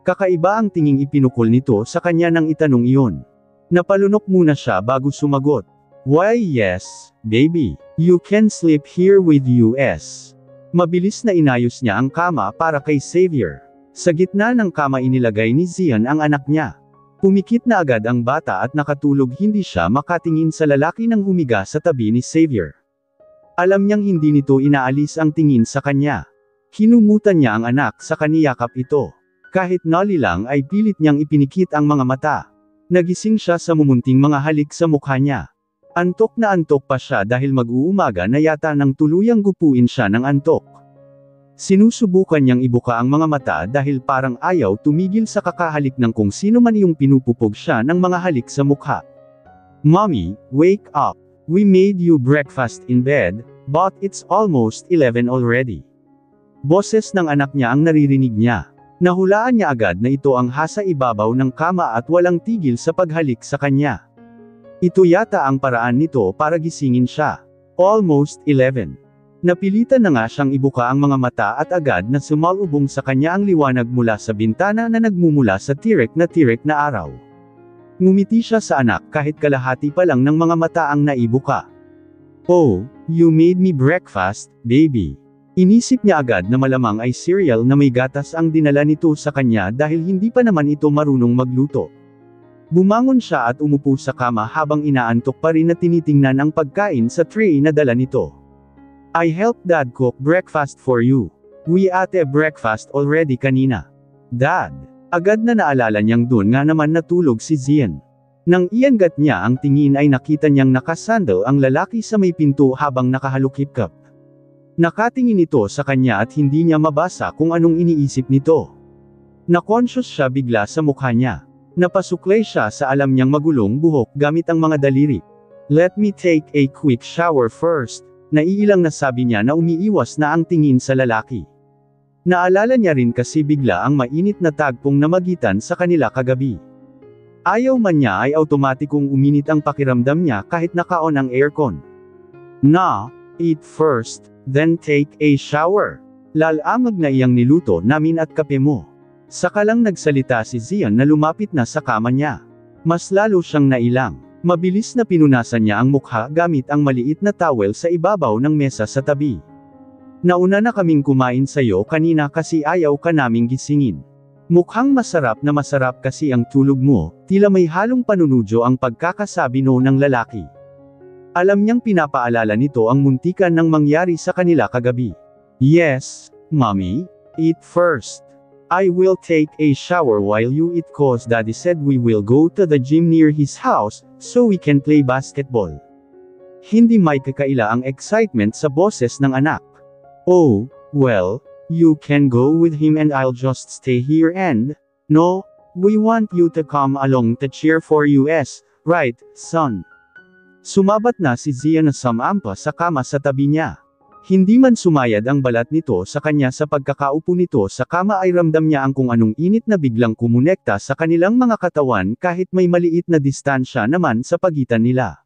Kakaiba ang tinging ipinukol nito sa kanya nang itanong iyon. Napalunok muna siya bago sumagot. Why yes, baby, you can sleep here with us. Mabilis na inayos niya ang kama para kay Xavier. Sa gitna ng kama inilagay ni Zion ang anak niya. Pumikit na agad ang bata at nakatulog hindi siya makatingin sa lalaki nang humiga sa tabi ni Xavier. Alam niyang hindi nito inaalis ang tingin sa kanya. Hinumutan niya ang anak sa kaniyakap ito. Kahit nali lang ay pilit niyang ipinikit ang mga mata. Nagising siya sa mumunting mga halik sa mukha niya. Antok na antok pa siya dahil mag-uumaga na yata nang tuluyang gupuin siya ng antok. Sinusubukan niyang ibuka ang mga mata dahil parang ayaw tumigil sa kakahalik ng kung sino man yung pinupupog siya ng mga halik sa mukha. Mommy, wake up. We made you breakfast in bed, but it's almost 11 already. Boses ng anak niya ang naririnig niya. Nahulaan niya agad na ito ang hasa ibabaw ng kama at walang tigil sa paghalik sa kanya. Ito yata ang paraan nito para gisingin siya. Almost 11. Napilitan na nga siyang ibuka ang mga mata at agad na sumalubong sa kanya ang liwanag mula sa bintana na nagmumula sa tirik na araw. Ngumiti siya sa anak kahit kalahati pa lang ng mga mata ang naibuka. Oh, you made me breakfast, baby. Inisip niya agad na malamang ay cereal na may gatas ang dinala nito sa kanya dahil hindi pa naman ito marunong magluto. Bumangon siya at umupo sa kama habang inaantok pa rin na tinitingnan ang pagkain sa tray na dala nito. I helped Dad cook breakfast for you. We ate breakfast already kanina. Dad. Agad na naalala niyang doon nga naman natulog si Zion. Nang iangat niya ang tingin ay nakita niyang nakasandal ang lalaki sa may pinto habang nakahalukip-kap. Nakatingin ito sa kanya at hindi niya mabasa kung anong iniisip nito. Na-conscious siya bigla sa mukha niya. Napasuklay siya sa alam niyang magulong buhok gamit ang mga daliri. Let me take a quick shower first, naiilang na sabi niya na umiiwas na ang tingin sa lalaki. Naalala niya rin kasi bigla ang mainit na tagpong namagitan sa kanila kagabi. Ayaw man niya ay automatikong uminit ang pakiramdam niya kahit naka-on ang aircon. Na, eat first, then take a shower. Lalamag na iyang niluto namin at kape mo. Saka lang nagsalita si Zian na lumapit na sa kama niya. Mas lalo siyang nailang. Mabilis na pinunasan niya ang mukha gamit ang maliit na towel sa ibabaw ng mesa sa tabi. Nauna na kaming kumain sa'yo kanina kasi ayaw ka naming gisingin. Mukhang masarap kasi ang tulog mo, tila may halong panunudyo ang pagkakasabi no ng lalaki. Alam niyang pinapaalala nito ang muntikan ng mangyari sa kanila kagabi. Yes, mommy, eat first. I will take a shower while you eat cause daddy said we will go to the gym near his house, so we can play basketball. Hindi may kakaila ang excitement sa boses ng anak. Oh, well, you can go with him and I'll just stay here and, no, we want you to come along to cheer for us, right, son? Sumabat na si Zia na sumampa sa kama sa tabi niya. Hindi man sumayad ang balat nito sa kanya sa pagkakaupo nito sa kama ay ramdam niya ang kung anong init na biglang kumonekta sa kanilang mga katawan kahit may maliit na distansya naman sa pagitan nila.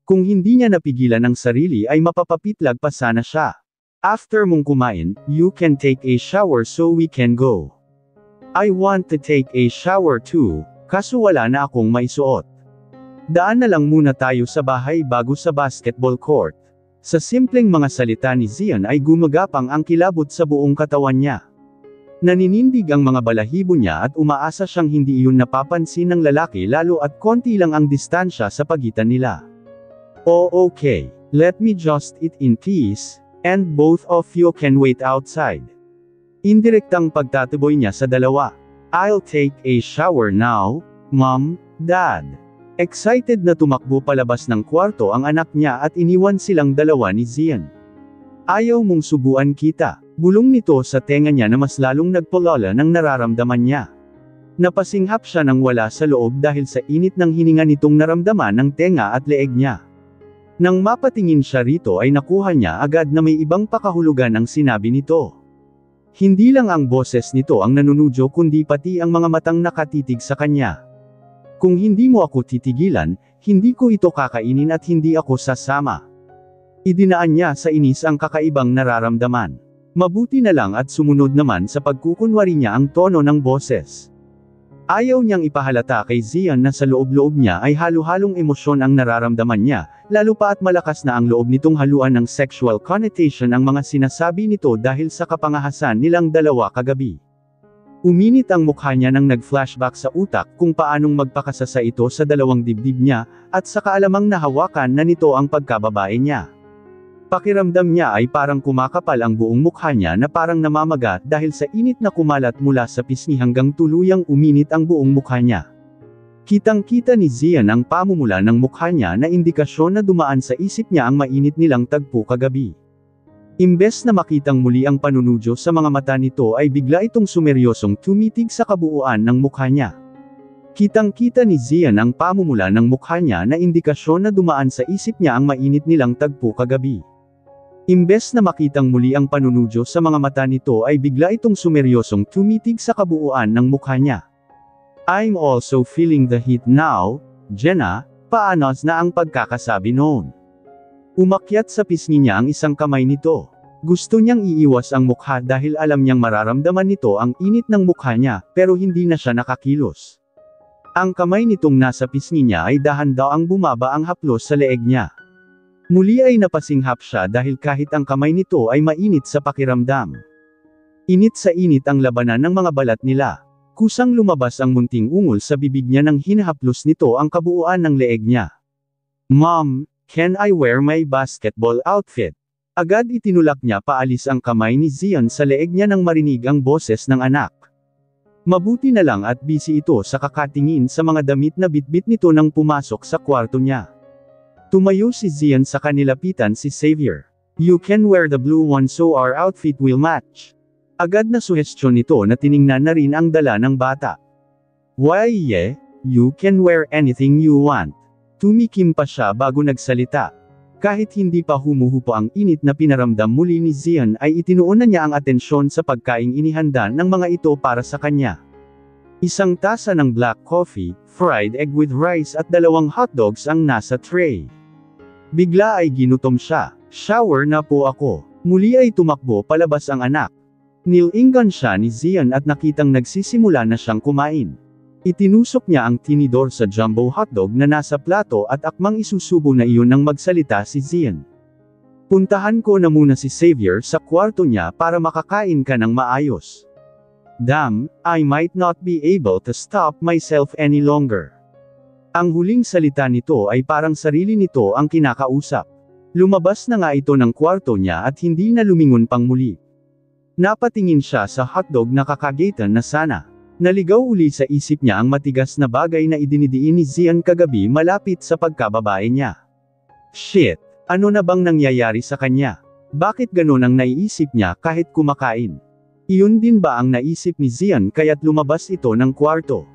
Kung hindi niya napigilan ang sarili ay mapapapitlag pa sana siya. After mong kumain, you can take a shower so we can go. I want to take a shower too, kaso wala na akong maisuot. Daan na lang muna tayo sa bahay bago sa basketball court. Sa simpleng mga salita ni Zian ay gumagapang ang kilabot sa buong katawan niya. Naninindig ang mga balahibo niya at umaasa siyang hindi iyon napapansin ng lalaki lalo at konti lang ang distansya sa pagitan nila. Oh okay, let me just eat in peace, and both of you can wait outside. Indirektang pagtatuboy niya sa dalawa. I'll take a shower now, Mom, Dad. Excited na tumakbo palabas ng kwarto ang anak niya at iniwan silang dalawa ni Zian. Ayaw mong subuan kita, bulong nito sa tenga niya na mas lalong nagpulala ng nararamdaman niya. Napasinghap siya ng wala sa loob dahil sa init ng hininga nitong naramdaman ng tenga at leeg niya. Nang mapatingin siya rito ay nakuha niya agad na may ibang pakahulugan ang sinabi nito. Hindi lang ang boses nito ang nanunudyo kundi pati ang mga matang nakatitig sa kanya. Kung hindi mo ako titigilan, hindi ko ito kakainin at hindi ako sasama. Idinaan niya sa inis ang kakaibang nararamdaman. Mabuti na lang at sumunod naman sa pagkukunwari niya ang tono ng boses. Ayaw niyang ipahalata kay Zian na sa loob-loob niya ay halo-halong emosyon ang nararamdaman niya, lalo pa at malakas na ang loob nitong haluan ng sexual connotation ang mga sinasabi nito dahil sa kapangahasan nilang dalawa kagabi. Uminit ang mukha niya nang nag-flashback sa utak kung paanong magpakasasa ito sa dalawang dibdib niya, at sa kaalamang nahawakan na nito ang pagkababae niya. Pakiramdam niya ay parang kumakapal ang buong mukha niya na parang namamaga dahil sa init na kumalat mula sa pisngi hanggang tuluyang uminit ang buong mukha niya. Kitang-kita ni Zian ang pamumula ng mukha niya na indikasyon na dumaan sa isip niya ang mainit nilang tagpo kagabi. Imbes na makitang muli ang panunudyo sa mga mata nito ay bigla itong sumeryosong tumitig sa kabuuan ng mukha niya. Kitang-kita ni Zian ang pamumula ng mukha niya na indikasyon na dumaan sa isip niya ang mainit nilang tagpo kagabi. Imbes na makitang muli ang panunudyo sa mga mata nito ay bigla itong sumeryosong tumitig sa kabuuan ng mukha niya. I'm also feeling the heat now, Jenna, paanos na ang pagkakasabi noon. Umakyat sa pisngi niya ang isang kamay nito. Gusto niyang iiwas ang mukha dahil alam niyang mararamdaman nito ang init ng mukha niya, pero hindi na siya nakakilos. Ang kamay nitong nasa pisngi niya ay dahan-daang bumaba ang haplos sa leeg niya. Muli ay napasinghap siya dahil kahit ang kamay nito ay mainit sa pakiramdam. Init sa init ang labanan ng mga balat nila. Kusang lumabas ang munting ungol sa bibig niya nang hinahaplos nito ang kabuuan ng leeg niya. Mom, can I wear my basketball outfit? Agad itinulak niya paalis ang kamay ni Zian sa leeg niya nang marinig ang boses ng anak. Mabuti na lang at busy ito sa kakatingin sa mga damit na bitbit nito nang pumasok sa kwarto niya. Tumayo si Zian sa kanilapitan si Xavier. You can wear the blue one so our outfit will match. Agad na suhestyon nito na tiningnan na rin ang dala ng bata. Why yeah, you can wear anything you want. Tumikim pa siya bago nagsalita. Kahit hindi pa humuhupa ang init na pinaramdam muli ni Zian ay itinuon na niya ang atensyon sa pagkaing inihanda ng mga ito para sa kanya. Isang tasa ng black coffee, fried egg with rice at 2 hotdogs ang nasa tray. Bigla ay ginutom siya. Shower na po ako. Muli ay tumakbo palabas ang anak. Nilingan siya ni Zian at nakitang nagsisimula na siyang kumain. Itinusok niya ang tinidor sa jumbo hotdog na nasa plato at akmang isusubo na iyon nang magsalita si Zian. Puntahan ko na muna si Xavier sa kwarto niya para makakain ka ng maayos. Damn, I might not be able to stop myself any longer. Ang huling salita nito ay parang sarili nito ang kinakausap. Lumabas na nga ito ng kwarto niya at hindi na lumingon pang muli. Napatingin siya sa hotdog na kakagatan na sana. Naligaw uli sa isip niya ang matigas na bagay na idinidiin ni Zian kagabi malapit sa pagkababae niya. Shit! Ano na bang nangyayari sa kanya? Bakit ganun ang naiisip niya kahit kumakain? Iyon din ba ang naisip ni Zian kaya't lumabas ito ng kwarto?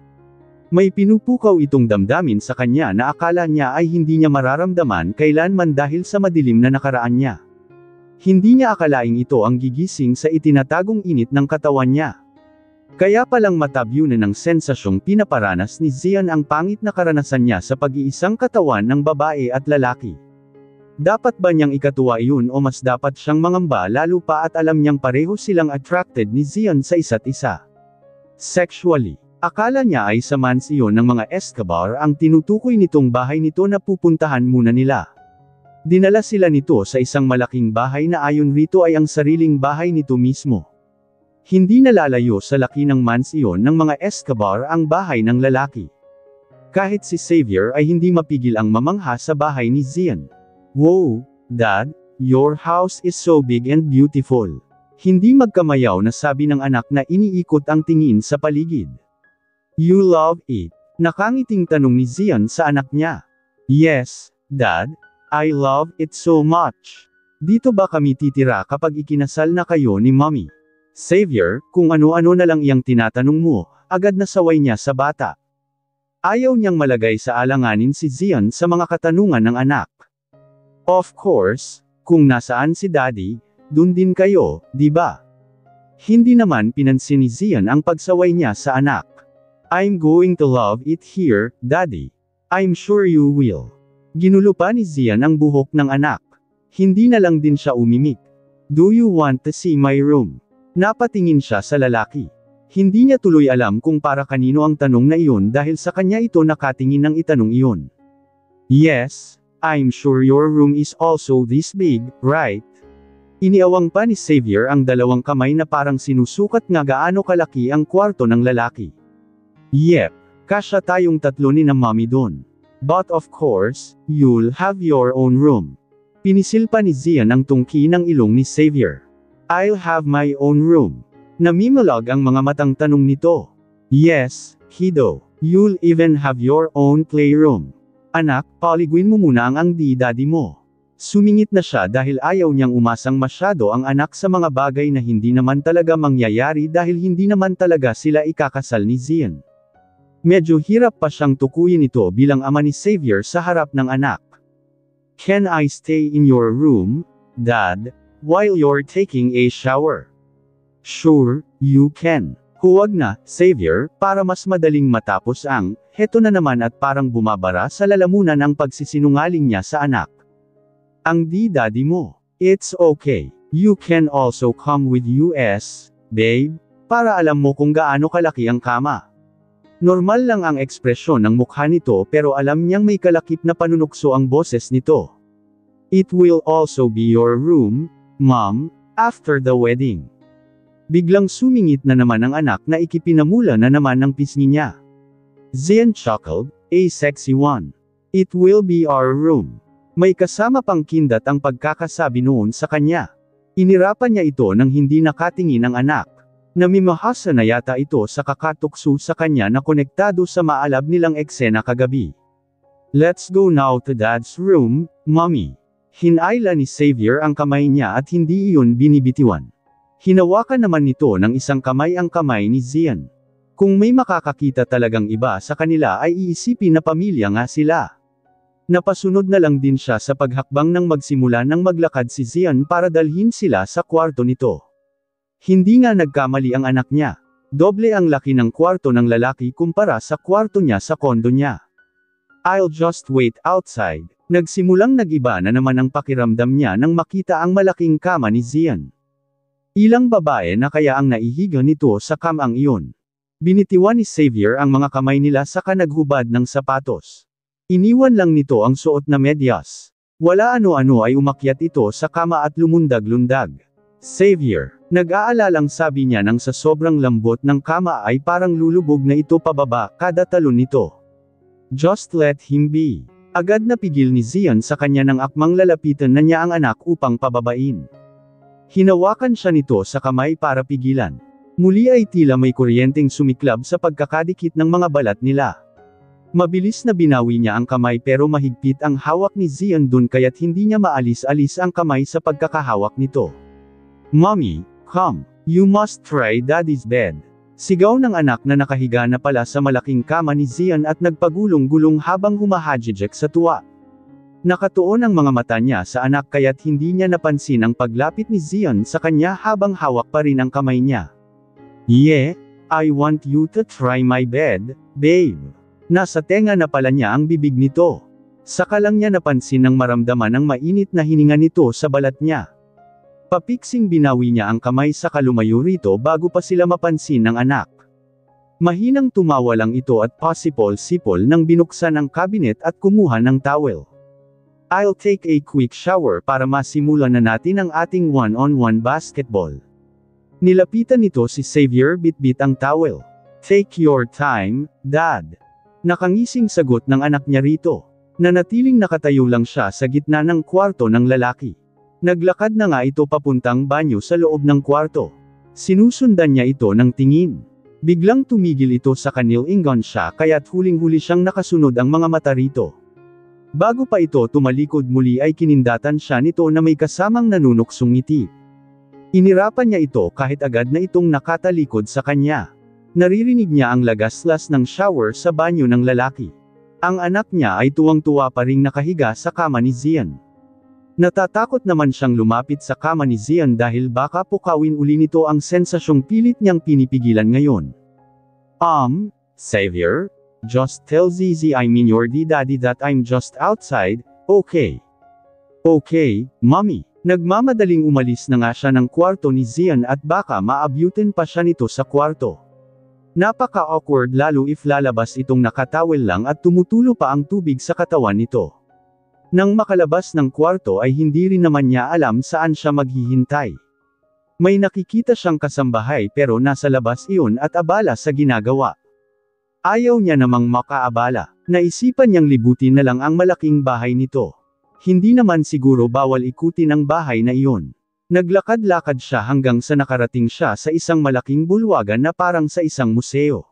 May pinupukaw itong damdamin sa kanya na akala niya ay hindi niya mararamdaman kailanman dahil sa madilim na nakaraan niya. Hindi niya akalaing ito ang gigising sa itinatagong init ng katawan niya. Kaya palang matabyunan ng sensasyong pinaparanas ni Zian ang pangit na karanasan niya sa pag-iisang katawan ng babae at lalaki. Dapat ba niyang ikatuwa iyon o mas dapat siyang mangamba lalo pa at alam niyang pareho silang attracted ni Zian sa isa't isa? Sexually. Akala niya ay sa mansiyon ng mga Escobar ang tinutukoy nitong bahay nito na pupuntahan muna nila. Dinala sila nito sa isang malaking bahay na ayon rito ay ang sariling bahay nito mismo. Hindi nalalayo sa laki ng mansiyon ng mga Escobar ang bahay ng lalaki. Kahit si Xavier ay hindi mapigil ang mamangha sa bahay ni Zian. Wow, Dad, your house is so big and beautiful. Hindi magkamayaw na sabi ng anak na iniikot ang tingin sa paligid. You love it? Nakangiting tanong ni Zian sa anak niya. Yes, Dad, I love it so much. Dito ba kami titira kapag ikinasal na kayo ni Mommy? Xavier, kung ano-ano na lang iyang tinatanong mo, agad nasaway niya sa bata. Ayaw niyang malagay sa alanganin si Zian sa mga katanungan ng anak. Of course, kung nasaan si Daddy, dun din kayo, di ba? Hindi naman pinansin ni Zian ang pagsaway niya sa anak. I'm going to love it here, Daddy. I'm sure you will. Ginulo pa ni Zian ang buhok ng anak. Hindi na lang din siya umimik. Do you want to see my room? Napatingin siya sa lalaki. Hindi niya tuloy alam kung para kanino ang tanong na iyon dahil sa kanya ito nakatingin ng itanong iyon. Yes, I'm sure your room is also this big, right? Iniawang pa ni Xavier ang 2 kamay na parang sinusukat nga gaano kalaki ang kwarto ng lalaki. Yep, kasya tayong 3 ni na Mommy doon. But of course, you'll have your own room. Pinisil pa ni Zian ang tungki ng ilong ni Xavier. I'll have my own room. Namimalag ang mga matang tanong nito. Yes, kiddo. You'll even have your own playroom. Anak, paliguin mo muna ang daddy mo. Sumingit na siya dahil ayaw niyang umasang masyado ang anak sa mga bagay na hindi naman talaga mangyayari dahil hindi naman talaga sila ikakasal ni Zian. Medyo hirap pa siyang tukuyin ito bilang ama ni Xavier sa harap ng anak. Can I stay in your room, Dad? While you're taking a shower? Sure, you can. Huwag na, Xavier, para mas madaling matapos ang, heto na naman at parang bumabara sa lalamunan ang pagsisinungaling niya sa anak. Ang daddy mo. It's okay. You can also come with us, babe, para alam mo kung gaano kalaki ang kama. Normal lang ang ekspresyon ng mukha nito pero alam niyang may kalakip na panunukso ang boses nito. It will also be your room, Mom, after the wedding. Biglang sumingit na naman ang anak na ikipinamula na naman ng pisngi niya. Zian chuckled, a sexy one. It will be our room. May kasama pang kindat ang pagkakasabi noon sa kanya. Inirapan niya ito nang hindi nakatingin ang anak. Namimahasa na yata ito sa kakatukso sa kanya na konektado sa maalab nilang eksena kagabi. Let's go now to Dad's room, Mommy. Hinayla ni Xavier ang kamay niya at hindi iyon binibitiwan. Hinawakan naman nito ng isang kamay ang kamay ni Zian. Kung may makakakita talagang iba sa kanila ay iisipin na pamilya nga sila. Napasunod na lang din siya sa paghakbang nang magsimula ng maglakad si Zian para dalhin sila sa kwarto nito. Hindi nga nagkamali ang anak niya. Doble ang laki ng kwarto ng lalaki kumpara sa kwarto niya sa kondo niya. "I'll just wait outside." Nagsimulang nag-iba na naman ang pakiramdam niya nang makita ang malaking kama ni Zian. Ilang babae na kaya ang naihiga nito sa kamang iyon. Binitiwan ni Xavier ang mga kamay nila saka naghubad ng sapatos. Iniwan lang nito ang suot na medyas. Wala ano-ano ay umakyat ito sa kama at lumundag-lundag. "Xavier," nag-aalalang sabi niya nang sa sobrang lambot ng kama ay parang lulubog na ito pababa kada talon nito. "Just let him be." Agad na pigil ni Zian sa kanya ng akmang lalapitan na niya ang anak upang pababain. Hinawakan siya nito sa kamay para pigilan. Muli ay tila may kuryenteng sumiklab sa pagkakadikit ng mga balat nila. Mabilis na binawi niya ang kamay pero mahigpit ang hawak ni Zian dun kaya't hindi niya maalis-alis ang kamay sa pagkakahawak nito. "Mommy, come. You must try Daddy's bed." Sigaw ng anak na nakahiga na pala sa malaking kama ni Zian at nagpagulong-gulong habang humahajijek sa tuwa. Nakatuon ang mga mata niya sa anak kaya't hindi niya napansin ang paglapit ni Zian sa kanya habang hawak pa rin ang kamay niya. "Yeah, I want you to try my bed, babe." Nasa tenga na pala niya ang bibig nito. Saka lang niya napansin nang maramdaman ang mainit na hininga nito sa balat niya. Papiksing binawi niya ang kamay sa kalumayo rito bago pa sila mapansin ng anak. Mahinang tumawa lang ito at pasipol-sipol nang binuksan ang cabinet at kumuha ng towel. "I'll take a quick shower para masimulan na natin ang ating one-on-one basketball." Nilapitan nito si Xavier bitbit ang towel. "Take your time, Dad." Nakangising sagot ng anak niya rito. Nanatiling nakatayo lang siya sa gitna ng kwarto ng lalaki. Naglakad na nga ito papuntang banyo sa loob ng kwarto. Sinusundan niya ito ng tingin. Biglang tumigil ito sa kanilingon siya kaya't huling-huli siyang nakasunod ang mga mata rito. Bago pa ito tumalikod muli ay kinindatan siya nito na may kasamang nanunuksong ngiti. Inirapan niya ito kahit agad na itong nakatalikod sa kanya. Naririnig niya ang lagaslas ng shower sa banyo ng lalaki. Ang anak niya ay tuwang-tuwa pa ring nakahiga sa kama ni Zian. Natatakot naman siyang lumapit sa kama ni Zian dahil baka pukawin uli nito ang sensasyong pilit niyang pinipigilan ngayon. Xavier? Just tell Zizi I mean your daddy that I'm just outside, okay? Okay, mommy." Nagmamadaling umalis na nga siya ng kwarto ni Zian at baka maabutin pa siya nito sa kwarto. Napaka-awkward lalo if lalabas itong nakatawel lang at tumutulo pa ang tubig sa katawan nito. Nang makalabas ng kwarto ay hindi rin naman niya alam saan siya maghihintay. May nakikita siyang kasambahay pero nasa labas iyon at abala sa ginagawa. Ayaw niya namang makaabala. Naisipan niyang libutin na lang ang malaking bahay nito. Hindi naman siguro bawal ikutin ang bahay na iyon. Naglakad-lakad siya hanggang sa nakarating siya sa isang malaking bulwagan na parang sa isang museo.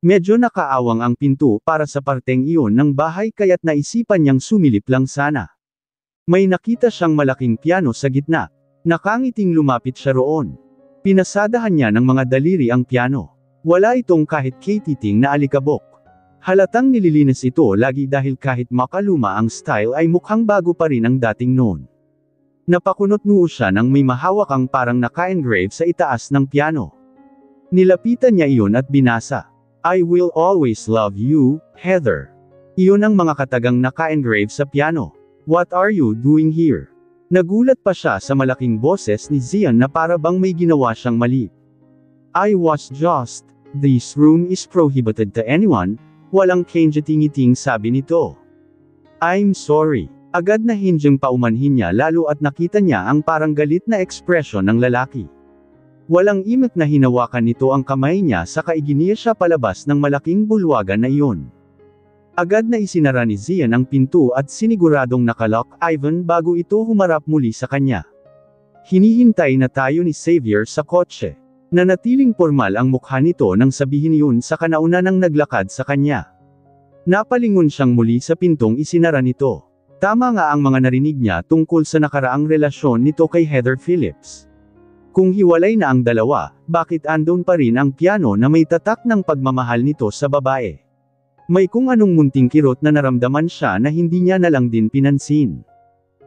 Medyo nakaawang ang pinto para sa parteng iyon ng bahay kaya't naisipan niyang sumilip lang sana. May nakita siyang malaking piano sa gitna. Nakangiting lumapit siya roon. Pinasadahan niya ng mga daliri ang piano. Wala itong kahit katiting na alikabok. Halatang nililinis ito lagi dahil kahit makaluma ang style ay mukhang bago pa rin ang dating noon. Napakunot noo siya nang may mahawak ang parang naka-engrave sa itaas ng piano. Nilapitan niya iyon at binasa. "I will always love you, Heather." Iyon ang mga katagang naka-engrave sa piano. "What are you doing here?" Nagulat pa siya sa malaking boses ni Zian na para bang may ginawa siyang mali. "I was just, this room is prohibited to anyone." Walang kenjatingiting sabi nito. "I'm sorry." Agad na hindyang paumanhin niya lalo at nakita niya ang parang galit na ekspresyon ng lalaki. Walang imik na hinawakan nito ang kamay niya saka iginiya siya palabas ng malaking bulwagan na iyon. Agad na isinara ni Zian ang pinto at siniguradong nakalock Ivan bago ito humarap muli sa kanya. Hinihintay na tayo ni Xavier sa kotse. Nanatiling pormal ang mukha nito nang sabihin yun sa kanauna nang naglakad sa kanya. Napalingon siyang muli sa pintong isinara nito. Tama nga ang mga narinig niya tungkol sa nakaraang relasyon nito kay Heather Phillips. Kung hiwalay na ang dalawa, bakit andon pa rin ang piano na may tatak ng pagmamahal nito sa babae? May kung anong munting kirot na naramdaman siya na hindi niya na lang din pinansin.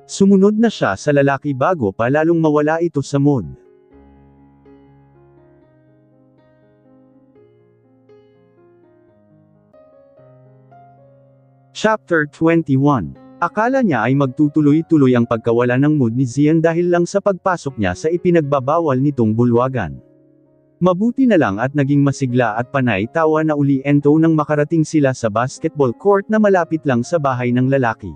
Sumunod na siya sa lalaki bago pa lalong mawala ito sa mood. Chapter 21. Akala niya ay magtutuloy-tuloy ang pagkawala ng mood ni Zian dahil lang sa pagpasok niya sa ipinagbabawal nitong bulwagan. Mabuti na lang at naging masigla at panay tawa na uli ento nang makarating sila sa basketball court na malapit lang sa bahay ng lalaki.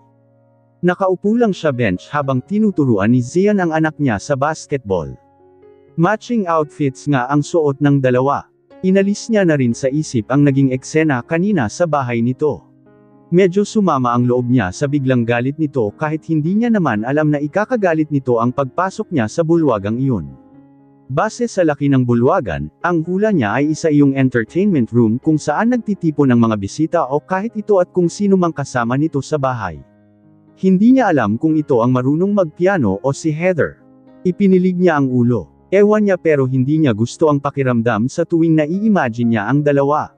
Nakaupo lang siya bench habang tinuturuan ni Zian ang anak niya sa basketball. Matching outfits nga ang suot ng dalawa. Inalis niya na rin sa isip ang naging eksena kanina sa bahay nito. Medyo sumama ang loob niya sa biglang galit nito kahit hindi niya naman alam na ikakagalit nito ang pagpasok niya sa bulwagang iyon. Base sa laki ng bulwagan, ang hula niya ay isa iyong entertainment room kung saan nagtitipon ng mga bisita o kahit ito at kung sino mang kasama nito sa bahay. Hindi niya alam kung ito ang marunong magpiano o si Heather. Ipinilig niya ang ulo. Ewan niya pero hindi niya gusto ang pakiramdam sa tuwing nai-imagine niya ang dalawa.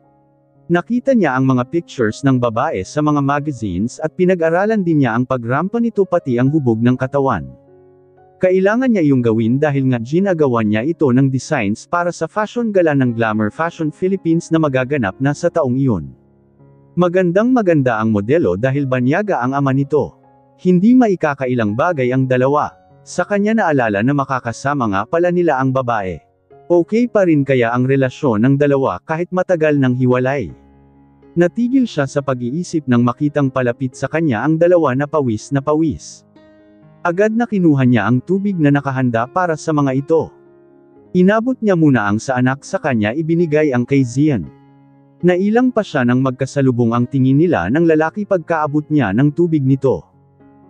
Nakita niya ang mga pictures ng babae sa mga magazines at pinag-aralan din niya ang pagrampa nito pati ang hubog ng katawan. Kailangan niya yung gawin dahil nga ginagawan niya ito ng designs para sa fashion gala ng Glamour Fashion Philippines na magaganap na sa taong iyon. Magandang maganda ang modelo dahil banyaga ang ama nito. Hindi maikakailang bagay ang dalawa. Sa kanya naalala na makakasama nga pala nila ang babae. Okay pa rin kaya ang relasyon ng dalawa kahit matagal nang hiwalay. Natigil siya sa pag-iisip nang makitang palapit sa kanya ang dalawa na pawis na pawis. Agad na kinuha niya ang tubig na nakahanda para sa mga ito. Inabot niya muna ang sa anak sa kanya ibinigay ang kay Zian. Nailang pa siya nang magkasalubong ang tingin nila ng lalaki pagkaabot niya ng tubig nito.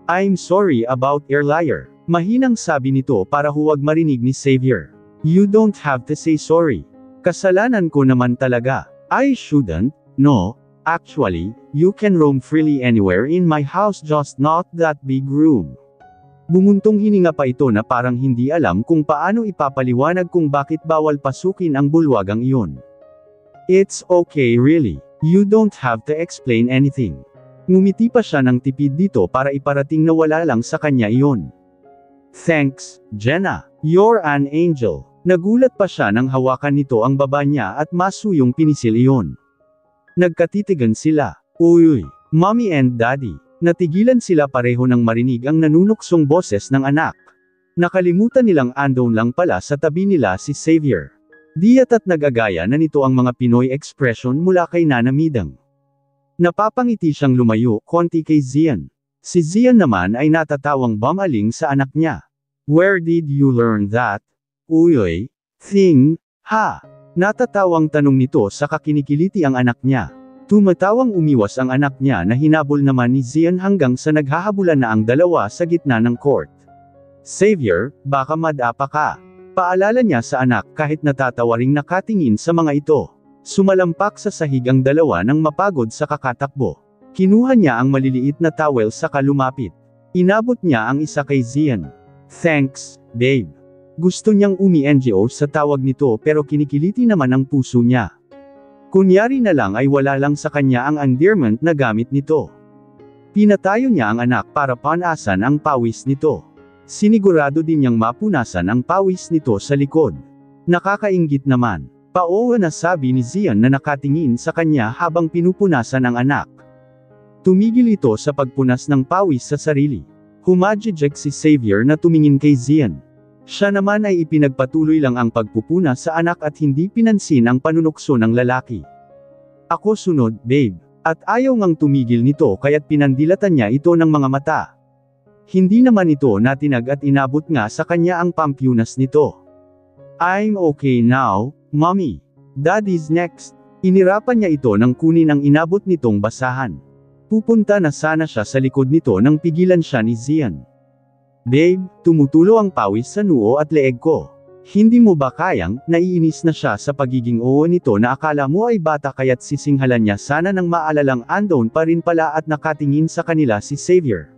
I'm sorry about earlier. Mahinang sabi nito para huwag marinig ni Xavier. You don't have to say sorry. Kasalanan ko naman talaga. I shouldn't, no, actually, you can roam freely anywhere in my house just not that big room. Bumuntong hininga pa ito na parang hindi alam kung paano ipapaliwanag kung bakit bawal pasukin ang bulwagang iyon. It's okay really. You don't have to explain anything. Ngumiti pa siya ng tipid dito para iparating na wala lang sa kanya iyon. Thanks, Jenna. You're an angel. Nagulat pa siya nang hawakan nito ang baba niya at masuyong pinisil iyon. Nagkatitigan sila. Uy, Mommy and Daddy. Natigilan sila pareho nang marinig ang nanunuksong boses ng anak. Nakalimutan nilang andon lang pala sa tabi nila si Xavier. Diya't nagagaya na nito ang mga Pinoy expression mula kay Nana Midang. Napapangiti siyang lumayo konti kay Zian. Si Zian naman ay natatawang bumaling sa anak niya. Where did you learn that? Uyoy, thing, ha? Natatawang tanong nito sa kakinikiliti ang anak niya. Tumatawang umiwas ang anak niya na hinabol naman ni Zian hanggang sa naghahabulan na ang dalawa sa gitna ng court. Xavier, baka madapa ka. Paalala niya sa anak kahit natatawa ring nakatingin sa mga ito. Sumalampak sa sahig ang dalawa nang mapagod sa kakatakbo. Kinuha niya ang maliliit na towel saka lumapit. Inabot niya ang isa kay Zian. Thanks, babe. Gusto niyang umi-NGO sa tawag nito pero kinikiliti naman ang puso niya. Kunyari na lang ay wala lang sa kanya ang endearment na gamit nito. Pinatayo niya ang anak para panasan ang pawis nito. Sinigurado din niyang mapunasan ang pawis nito sa likod. Nakakainggit naman. Paowa na sabi ni Zian na nakatingin sa kanya habang pinupunasan ang anak. Tumigil ito sa pagpunas ng pawis sa sarili. Humajijek si Xavier na tumingin kay Zian. Siya naman ay ipinagpatuloy lang ang pagpupuna sa anak at hindi pinansin ang panunukso ng lalaki. Ako sunod, babe. At ayaw ngang tumigil nito kaya't pinandilatan niya ito ng mga mata. Hindi naman ito natinag at inabot nga sa kanya ang pampyunas nito. I'm okay now, mommy. Daddy's next. Inirapan niya ito nang kunin ang inabot nitong basahan. Pupunta na sana siya sa likod nito nang pigilan siya ni Zian. Babe, tumutulo ang pawis sa noo at leeg ko. Hindi mo ba kayang, naiinis na siya sa pagiging oo nito na akala mo ay bata kaya't sisinghalan niya sana nang maalalang andon pa rin pala at nakatingin sa kanila si Xavier.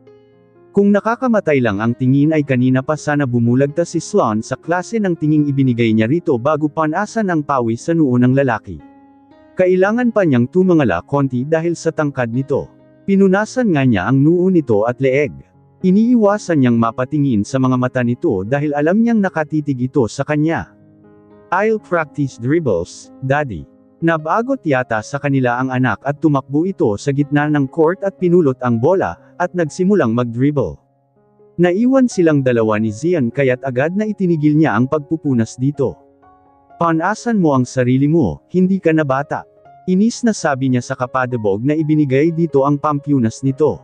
Kung nakakamatay lang ang tingin ay kanina pa sana bumulagta si Sloan sa klase ng tinging ibinigay niya rito bago panasan ang pawis sa noo ng lalaki. Kailangan pa niyang tumangala konti dahil sa tangkad nito. Pinunasan nga niya ang noo nito at leeg. Iniiwasan niyang mapatingin sa mga mata nito dahil alam niyang nakatitig ito sa kanya. "I'll practice dribbles, Daddy." Nabagot yata sa kanila ang anak at tumakbo ito sa gitna ng court at pinulot ang bola, at nagsimulang mag-dribble. Naiwan silang dalawa ni Zian kaya't agad na itinigil niya ang pagpupunas dito. "Panasan mo ang sarili mo, hindi ka na bata." Inis na sabi niya sa kapadabog na ibinigay dito ang pampunas nito.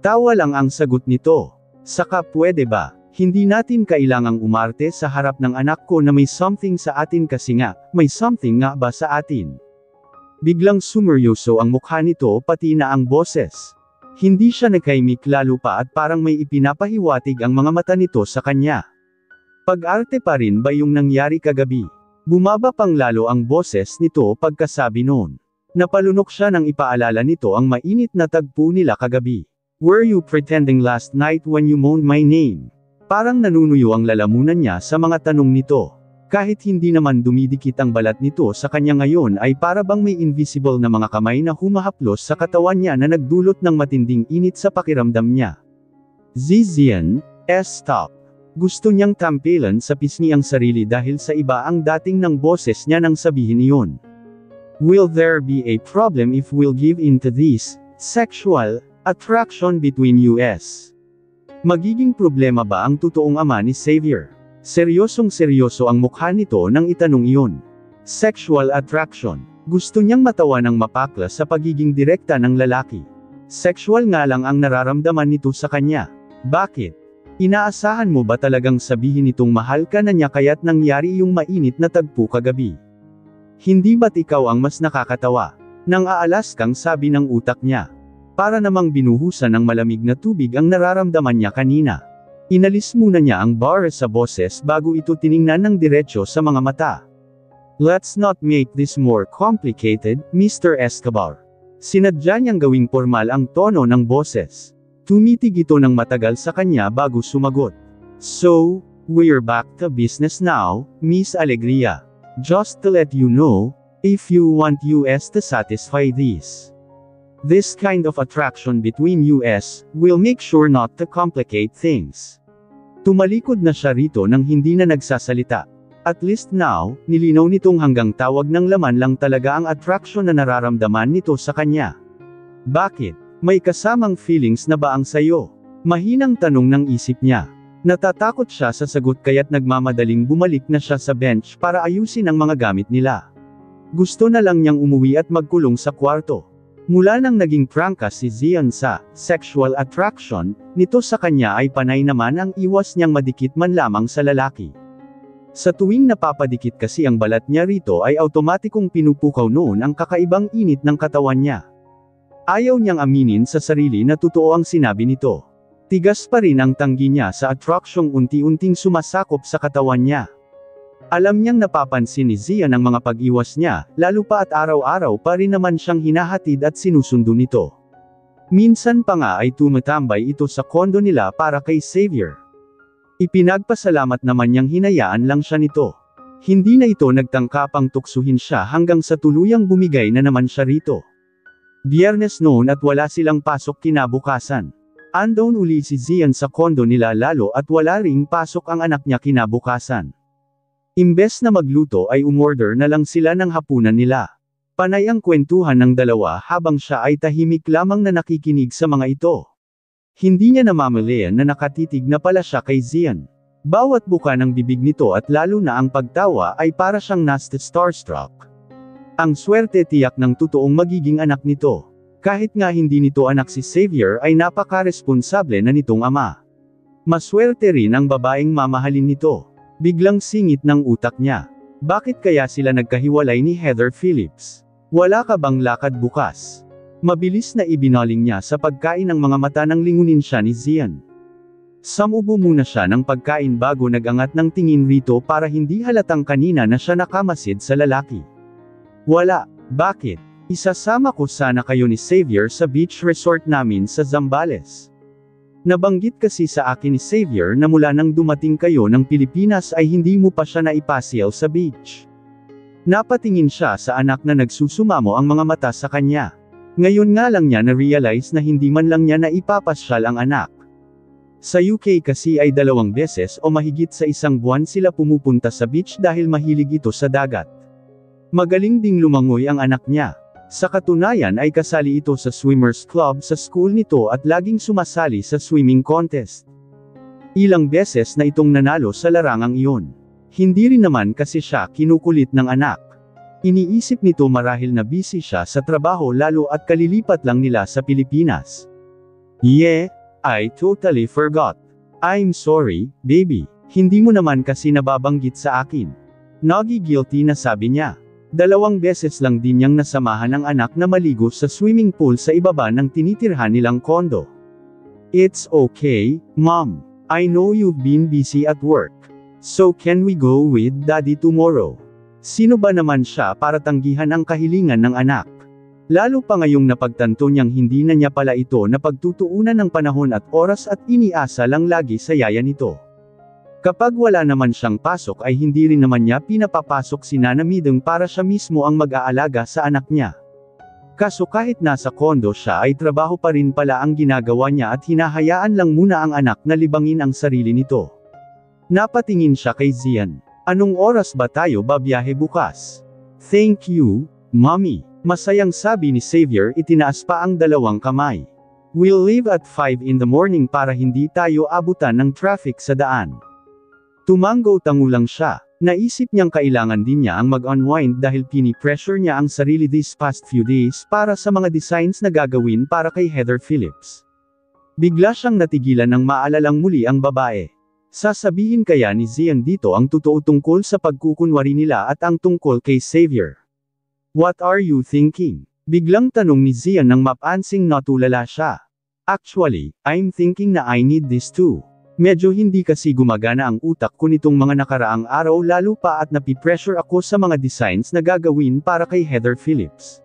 Tawa lang ang sagot nito. "Saka pwede ba? Hindi natin kailangang umarte sa harap ng anak ko na may something sa atin kasi nga, may something nga ba sa atin?" Biglang sumeryoso ang mukha nito pati na ang boses. Hindi siya nagkaimik lalo pa at parang may ipinapahiwatig ang mga mata nito sa kanya. "Pag-arte pa rin ba yung nangyari kagabi?" Bumaba pang lalo ang boses nito pagkasabi noon. Napalunok siya nang ipaalala nito ang mainit na tagpo nila kagabi. "Were you pretending last night when you moaned my name?" Parang nanunuyo ang lalamunan niya sa mga tanong nito. Kahit hindi naman dumidikit ang balat nito sa kanya ngayon ay para bang may invisible na mga kamay na humahaplos sa katawan niya na nagdulot ng matinding init sa pakiramdam niya. Zian, stop. Gusto niyang tampilan sa pisngi ang sarili dahil sa iba ang dating ng boses niya nang sabihin iyon. "Will there be a problem if we'll give in to this sexual attraction between us?" Magiging problema ba ang totoong ama ni Xavier? Seryosong seryoso ang mukha nito nang itanong iyon. Sexual attraction. Gusto niyang matawa ng mapakla sa pagiging direkta ng lalaki. Sexual nga lang ang nararamdaman nito sa kanya. Bakit? Inaasahan mo ba talagang sabihin nitong mahal ka na niya kaya't nangyari yung mainit na tagpo kagabi? Hindi ba't ikaw ang mas nakakatawa? Nang aalas kang sabi ng utak niya. Para namang binuhusan ng malamig na tubig ang nararamdaman niya kanina. Inalis muna niya ang bar sa boses bago ito tiningnan ng diretso sa mga mata. "Let's not make this more complicated, Mr. Escobar." Sinadya niyang gawing formal ang tono ng boses. Tumitig ito ng matagal sa kanya bago sumagot. "So, we're back to business now, Miss Alegria. Just to let you know, if you want us to satisfy this kind of attraction between us, we'll make sure not to complicate things." Tumalikod na siya rito nang hindi na nagsasalita. At least now, nilinaw nitong hanggang tawag ng laman lang talaga ang attraction na nararamdaman nito sa kanya. "Bakit? May kasamang feelings na ba ang sayo?" Mahinang tanong ng isip niya. Natatakot siya sa sagot kaya't nagmamadaling bumalik na siya sa bench para ayusin ang mga gamit nila. Gusto na lang niyang umuwi at magkulong sa kwarto. Mula nang naging prangka si Zian sa sexual attraction nito sa kanya ay panay naman ang iwas niyang madikit man lamang sa lalaki. Sa tuwing napapadikit kasi ang balat niya rito ay automatikong pinupukaw noon ang kakaibang init ng katawan niya. Ayaw niyang aminin sa sarili na totoo ang sinabi nito. Tigas pa rin ang tanggi niya sa atraksyong unti-unting sumasakop sa katawan niya. Alam niyang napapansin ni Zian ang mga pag-iwas niya, lalo pa at araw-araw pa rin naman siyang hinahatid at sinusundo nito. Minsan pa nga ay tumatambay ito sa kondo nila para kay Xavier. Ipinagpasalamat naman niyang hinayaan lang siya nito. Hindi na ito nagtangka pang tuksuhin siya hanggang sa tuluyang bumigay na naman siya rito. Biyernes noon at wala silang pasok kinabukasan. Andon uli si Zian sa kondo nila lalo at wala ring pasok ang anak niya kinabukasan. Imbes na magluto ay umorder na lang sila ng hapunan nila. Panay ang kwentuhan ng dalawa habang siya ay tahimik lamang na nakikinig sa mga ito. Hindi niya namamalayan na nakatitig na pala siya kay Zian. Bawat buka ng bibig nito at lalo na ang pagtawa ay para siyang starstruck. Ang swerte tiyak ng totoong magiging anak nito. Kahit nga hindi nito anak si Xavier ay napaka-responsable na nitong ama. Maswerte rin ang babaeng mamahalin nito. Biglang singit ng utak niya. Bakit kaya sila nagkahiwalay ni Heather Phillips? Wala ka bang lakad bukas? Mabilis na ibinaling niya sa pagkain ng mga mata nang lingunin siya ni Zian. Samubo muna siya ng pagkain bago nagangat ng tingin rito para hindi halatang kanina na siya nakamasid sa lalaki. Wala. Bakit? Isasama ko sana kayo ni Xavier sa beach resort namin sa Zambales. Nabanggit kasi sa akin ni Xavier na mula nang dumating kayo ng Pilipinas ay hindi mo pa siya naipasyal sa beach. Napatingin siya sa anak na nagsusumamo ang mga mata sa kanya. Ngayon nga lang niya na-realize na hindi man lang niya naipapasyal ang anak. Sa UK kasi ay 2 beses o mahigit sa 1 buwan sila pumupunta sa beach dahil mahilig ito sa dagat. Magaling ding lumangoy ang anak niya. Sa katunayan ay kasali ito sa swimmers club sa school nito at laging sumasali sa swimming contest. Ilang beses na itong nanalo sa larangang iyon. Hindi rin naman kasi siya kinukulit ng anak. Iniisip nito marahil na busy siya sa trabaho lalo at kalilipat lang nila sa Pilipinas. Yeah, I totally forgot. I'm sorry, baby. Hindi mo naman kasi nababanggit sa akin. Nagi-guilty na sabi niya. 2 beses lang din niyang nasamahan ang anak na maligo sa swimming pool sa ibaba ng tinitirhan nilang kondo. It's okay, Mom. I know you've been busy at work. So can we go with Daddy tomorrow? Sino ba naman siya para tanggihan ang kahilingan ng anak? Lalo pa ngayong napagtanto niyang hindi na niya pala ito napagtutuunan ng panahon at oras at iniasa lang lagi sa yaya nito. Kapag wala naman siyang pasok ay hindi rin naman niya pinapapasok si Nana Mideng para siya mismo ang mag-aalaga sa anak niya. Kaso kahit nasa kondo siya ay trabaho pa rin pala ang ginagawa niya at hinahayaan lang muna ang anak na libangin ang sarili nito. Napatingin siya kay Zian. Anong oras ba tayo babiyahe bukas? Thank you, Mommy. Masayang sabi ni Xavier itinaas pa ang 2 kamay. We'll leave at 5 in the morning para hindi tayo abutan ng traffic sa daan. Tumanggo-tango lang siya. Naisip niyang kailangan din niya ang mag-unwind dahil pini-pressure niya ang sarili these past few days para sa mga designs na gagawin para kay Heather Phillips. Bigla siyang natigilan nang maalalang muli ang babae. Sasabihin kaya ni Zian dito ang totoo tungkol sa pagkukunwari nila at ang tungkol kay Xavier? What are you thinking? Biglang tanong ni Zian nang mapansing natulala siya. Actually, I'm thinking na I need this too. Medyo hindi kasi gumagana ang utak ko nitong mga nakaraang araw lalo pa at napipressure ako sa mga designs na gagawin para kay Heather Phillips.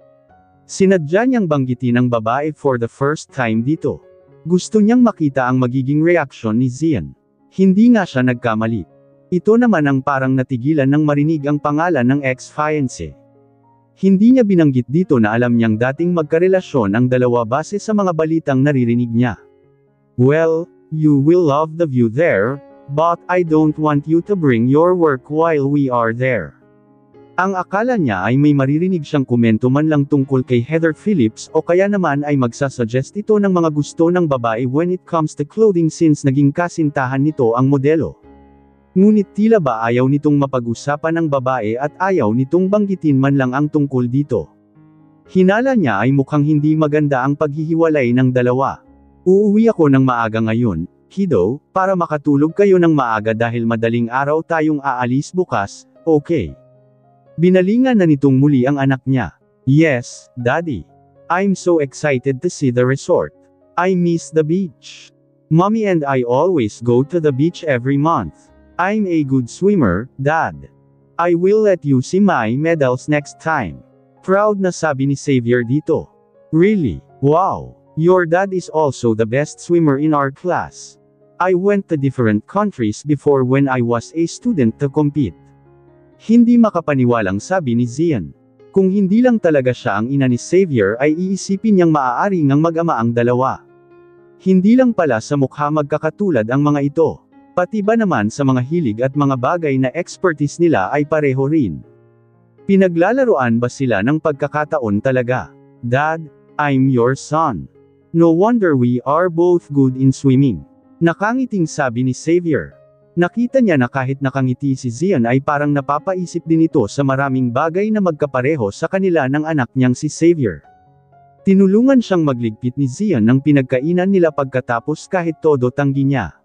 Sinadya niyang banggitin ang babae for the first time dito. Gusto niyang makita ang magiging reaksyon ni Zian. Hindi nga siya nagkamali. Ito naman ang parang natigilan nang marinig ang pangalan ng ex-fiancé. Hindi niya binanggit dito na alam niyang dating magkarelasyon ang dalawa base sa mga balitang naririnig niya. Well, you will love the view there, but I don't want you to bring your work while we are there. Ang akala niya ay may maririnig siyang komento man lang tungkol kay Heather Phillips o kaya naman ay magsasuggest ito ng mga gusto ng babae when it comes to clothing since naging kasintahan nito ang modelo. Ngunit tila ba ayaw nitong mapag-usapan ng babae at ayaw nitong banggitin man lang ang tungkol dito. Hinala niya ay mukhang hindi maganda ang paghihiwalay ng dalawa. Uuwi ako ng maaga ngayon, kiddo, para makatulog kayo ng maaga dahil madaling araw tayong aalis bukas, okay? Binalingan na nitong muli ang anak niya. Yes, Daddy. I'm so excited to see the resort. I miss the beach. Mommy and I always go to the beach every month. I'm a good swimmer, Dad. I will let you see my medals next time. Proud na sabi ni Xavier dito. Really? Wow. Your dad is also the best swimmer in our class. I went to different countries before when I was a student to compete. Hindi makapaniwalang sabi ni Zian. Kung hindi lang talaga siya ang ina ni Xavier ay iisipin niyang maaari ngang mag-ama ang dalawa. Hindi lang pala sa mukha magkakatulad ang mga ito. Pati ba naman sa mga hilig at mga bagay na expertise nila ay pareho rin. Pinaglalaroan ba sila ng pagkakataon talaga? Dad, I'm your son. No wonder we are both good in swimming. Nakangiting sabi ni Xavier. Nakita niya na kahit nakangiti si Zian ay parang napapaisip din ito sa maraming bagay na magkapareho sa kanila ng anak niyang si Xavier. Tinulungan siyang magligpit ni Zian ng pinagkainan nila pagkatapos kahit todo tanggi niya.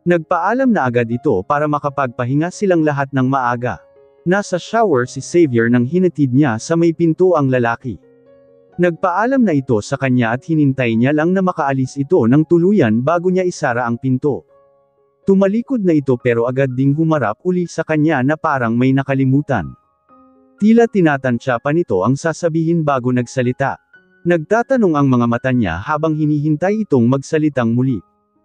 Nagpaalam na agad ito para makapagpahinga silang lahat ng maaga. Nasa shower si Xavier nang hinatid niya sa may pinto ang lalaki. Nagpaalam na ito sa kanya at hinintay niya lang na makaalis ito ng tuluyan bago niya isara ang pinto. Tumalikod na ito pero agad ding humarap uli sa kanya na parang may nakalimutan. Tila tinatansya pa nito ang sasabihin bago nagsalita. Nagtatanong ang mga mata niya habang hinihintay itong magsalitang muli.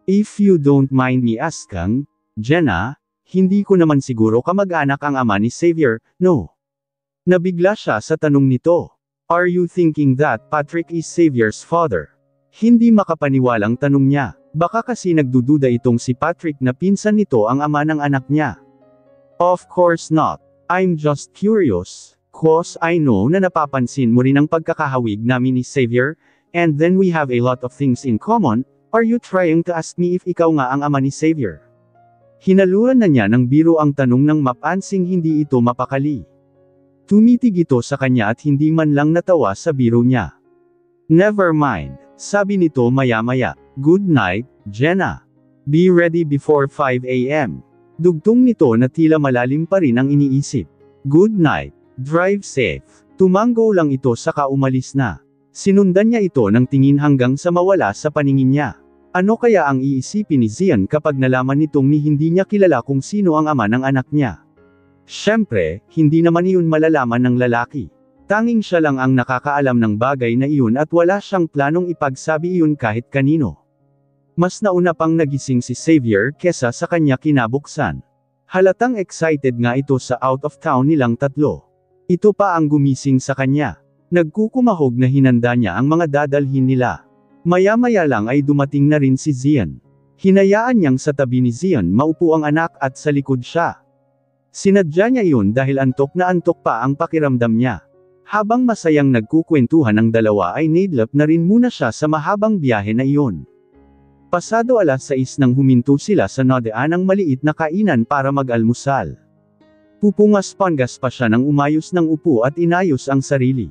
If you don't mind me asking, Jenna, hindi ko naman siguro kamag-anak ang ama ni Xavier, no? Nabigla siya sa tanong nito. Are you thinking that Patrick is Xavier's father? Hindi makapaniwalang tanong niya. Baka kasi nagdududa itong si Patrick na pinsan nito ang ama ng anak niya. Of course not. I'm just curious, cause I know na napapansin mo rin ang pagkakahawig namin ni Xavier, and then we have a lot of things in common. Are you trying to ask me if ikaw nga ang ama ni Xavier? Hinaluan na niya ng biro ang tanong ng mapansing hindi ito mapakali. Tumitig ito sa kanya at hindi man lang natawa sa biro niya. Never mind, sabi nito maya-maya. Good night, Jenna. Be ready before 5 a.m. Dugtong nito na tila malalim pa rin ang iniisip. Good night, drive safe. Tumango lang ito saka umalis na. Sinundan niya ito ng tingin hanggang sa mawala sa paningin niya. Ano kaya ang iisipin ni Zian kapag nalaman nitong ni hindi niya kilala kung sino ang ama ng anak niya? Siyempre, hindi naman iyon malalaman ng lalaki. Tanging siya lang ang nakakaalam ng bagay na iyon at wala siyang planong ipagsabi iyon kahit kanino. Mas nauna pang nagising si Xavier kesa sa kanya kinabuksan. Halatang excited nga ito sa out of town nilang tatlo. Ito pa ang gumising sa kanya. Nagkukumahog na hinanda niya ang mga dadalhin nila. Maya-maya lang ay dumating na rin si Zian. Hinayaan niyang sa tabi ni Zian maupo ang anak at sa likod siya. Sinadya niya iyon dahil antok na antok pa ang pakiramdam niya. Habang masayang nagkukwentuhan ang dalawa ay naidlap na rin muna siya sa mahabang biyahe na iyon. Pasado 6:00 nang huminto sila sa nadaan ng maliit na kainan para mag-almusal. Pupungas-pangas pa siya nang umayos ng upo at inayos ang sarili.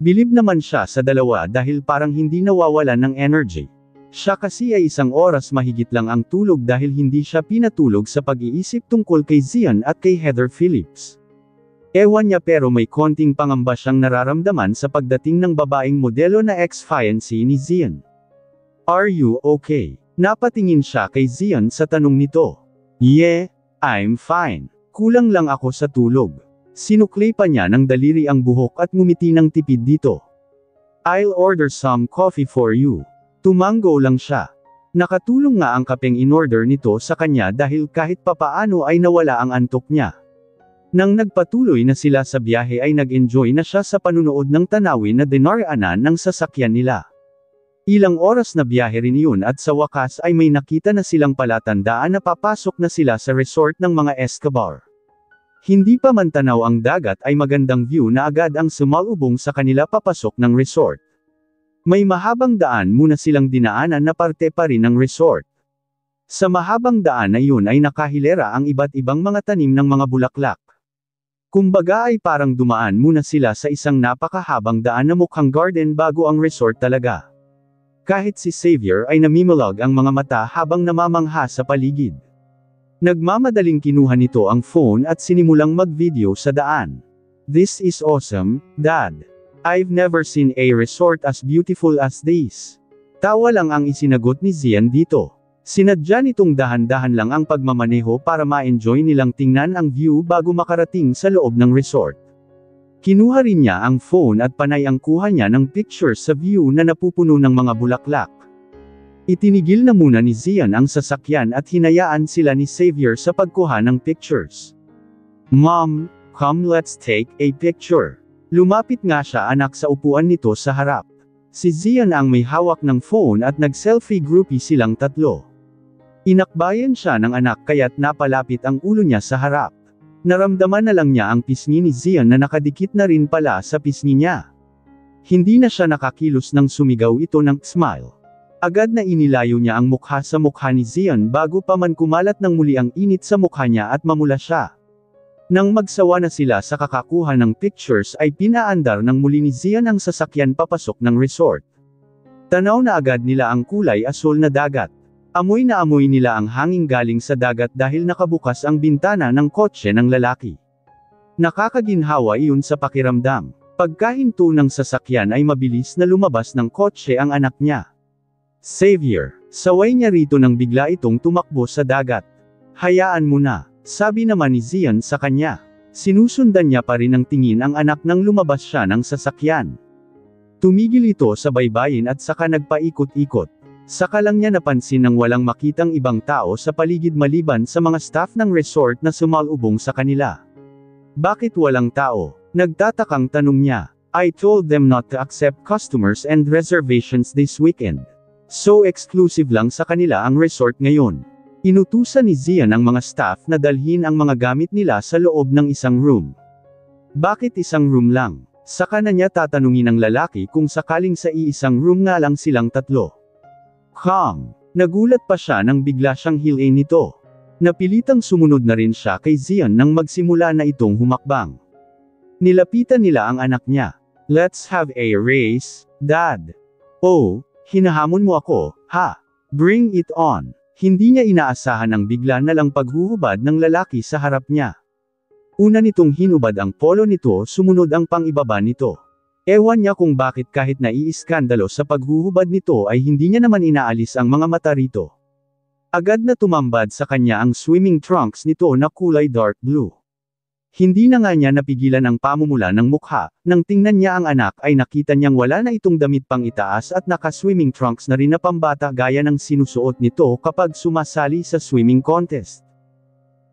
Bilib naman siya sa dalawa dahil parang hindi nawawalan ng energy. Siya kasi ay 1 oras mahigit lang ang tulog dahil hindi siya pinatulog sa pag-iisip tungkol kay Zian at kay Heather Phillips. Ewan niya pero may konting pangamba siyang nararamdaman sa pagdating ng babaeng modelo na ex-fiancé ni Zian. Are you okay? Napatingin siya kay Zian sa tanong nito. Yeah, I'm fine. Kulang lang ako sa tulog. Sinukli pa niya ng daliri ang buhok at ngumiti ng tipid dito. I'll order some coffee for you. Tumango lang siya. Nakatulong nga ang kapeng in-order nito sa kanya dahil kahit papaano ay nawala ang antok niya. Nang nagpatuloy na sila sa biyahe ay nag-enjoy na siya sa panunood ng tanawin na dinaraanan ng sasakyan nila. Ilang oras na biyahe rin yun at sa wakas ay may nakita na silang palatandaan na papasok na sila sa resort ng mga Escobar. Hindi pa man tanaw ang dagat ay magandang view na agad ang sumalubong sa kanila papasok ng resort. May mahabang daan muna silang dinaanan na parte pa rin ng resort. Sa mahabang daan na yun ay nakahilera ang iba't ibang mga tanim ng mga bulaklak. Kumbaga ay parang dumaan muna sila sa isang napakahabang daan na mukhang garden bago ang resort talaga. Kahit si Xavier ay namimulog ang mga mata habang namamangha sa paligid. Nagmamadaling kinuha nito ang phone at sinimulang mag-video sa daan. This is awesome, Dad. I've never seen a resort as beautiful as this. Tawa lang ang isinagot ni Zian dito. Sinadya nitong dahan-dahan lang ang pagmamaneho para ma-enjoy nilang tingnan ang view bago makarating sa loob ng resort. Kinuha rin niya ang phone at panay ang kuha niya ng pictures sa view na napupuno ng mga bulaklak. Itinigil na muna ni Zian ang sasakyan at hinayaan sila ni Xavier sa pagkuha ng pictures. Mom, come let's take a picture. Lumapit nga siya anak sa upuan nito sa harap. Si Zian ang may hawak ng phone at nag-selfie groupie silang tatlo. Inakbayan siya ng anak kaya't napalapit ang ulo niya sa harap. Naramdaman na lang niya ang pisngi ni Zian na nakadikit na rin pala sa pisngi niya. Hindi na siya nakakilos nang sumigaw ito ng smile. Agad na inilayo niya ang mukha sa mukha ni Zian bago pa man kumalat ng muli ang init sa mukha niya at mamula siya. Nang magsawa na sila sa kakakuha ng pictures ay pinaandar ng muli ni Zian ang sasakyan papasok ng resort. Tanaw na agad nila ang kulay asul na dagat. Amoy na amoy nila ang hangin galing sa dagat dahil nakabukas ang bintana ng kotse ng lalaki. Nakakaginhawa iyon sa pakiramdam. Pagkahinto ng sasakyan ay mabilis na lumabas ng kotse ang anak niya. Xavier, saway niya rito nang bigla itong tumakbo sa dagat. Hayaan mo na, sabi naman ni Zian sa kanya. Sinusundan niya pa rin ng tingin ang anak nang lumabas siya ng sasakyan. Tumigil ito sa baybayin at saka nagpaikot-ikot. Saka lang niya napansin nang walang makitang ibang tao sa paligid maliban sa mga staff ng resort na sumalubong sa kanila. Bakit walang tao? Nagtatakang tanong niya. I told them not to accept customers and reservations this weekend. So exclusive lang sa kanila ang resort ngayon. Inutusan ni Zian ang mga staff na dalhin ang mga gamit nila sa loob ng isang room. Bakit isang room lang? Saka na niya tatanungin ang lalaki kung sakaling sa iisang room nga lang silang tatlo. Calm. Nagulat pa siya nang bigla siyang hilain nito. Napilitang sumunod na rin siya kay Zian nang magsimula na itong humakbang. Nilapitan nila ang anak niya. Let's have a race, Dad. Oh, hinahamon mo ako, ha? Bring it on. Hindi niya inaasahan ang bigla na lang paghuhubad ng lalaki sa harap niya. Una nitong hinubad ang polo nito, sumunod ang pang-ibaba nito. Ewan niya kung bakit kahit naiiskandalo sa paghuhubad nito ay hindi niya naman inaalis ang mga mata rito. Agad na tumambad sa kanya ang swimming trunks nito na kulay dark blue. Hindi na nga niya napigilan ang pamumula ng mukha, nang tingnan niya ang anak ay nakita niyang wala na itong damit pang itaas at naka-swimming trunks na rin na pambata gaya ng sinusuot nito kapag sumasali sa swimming contest.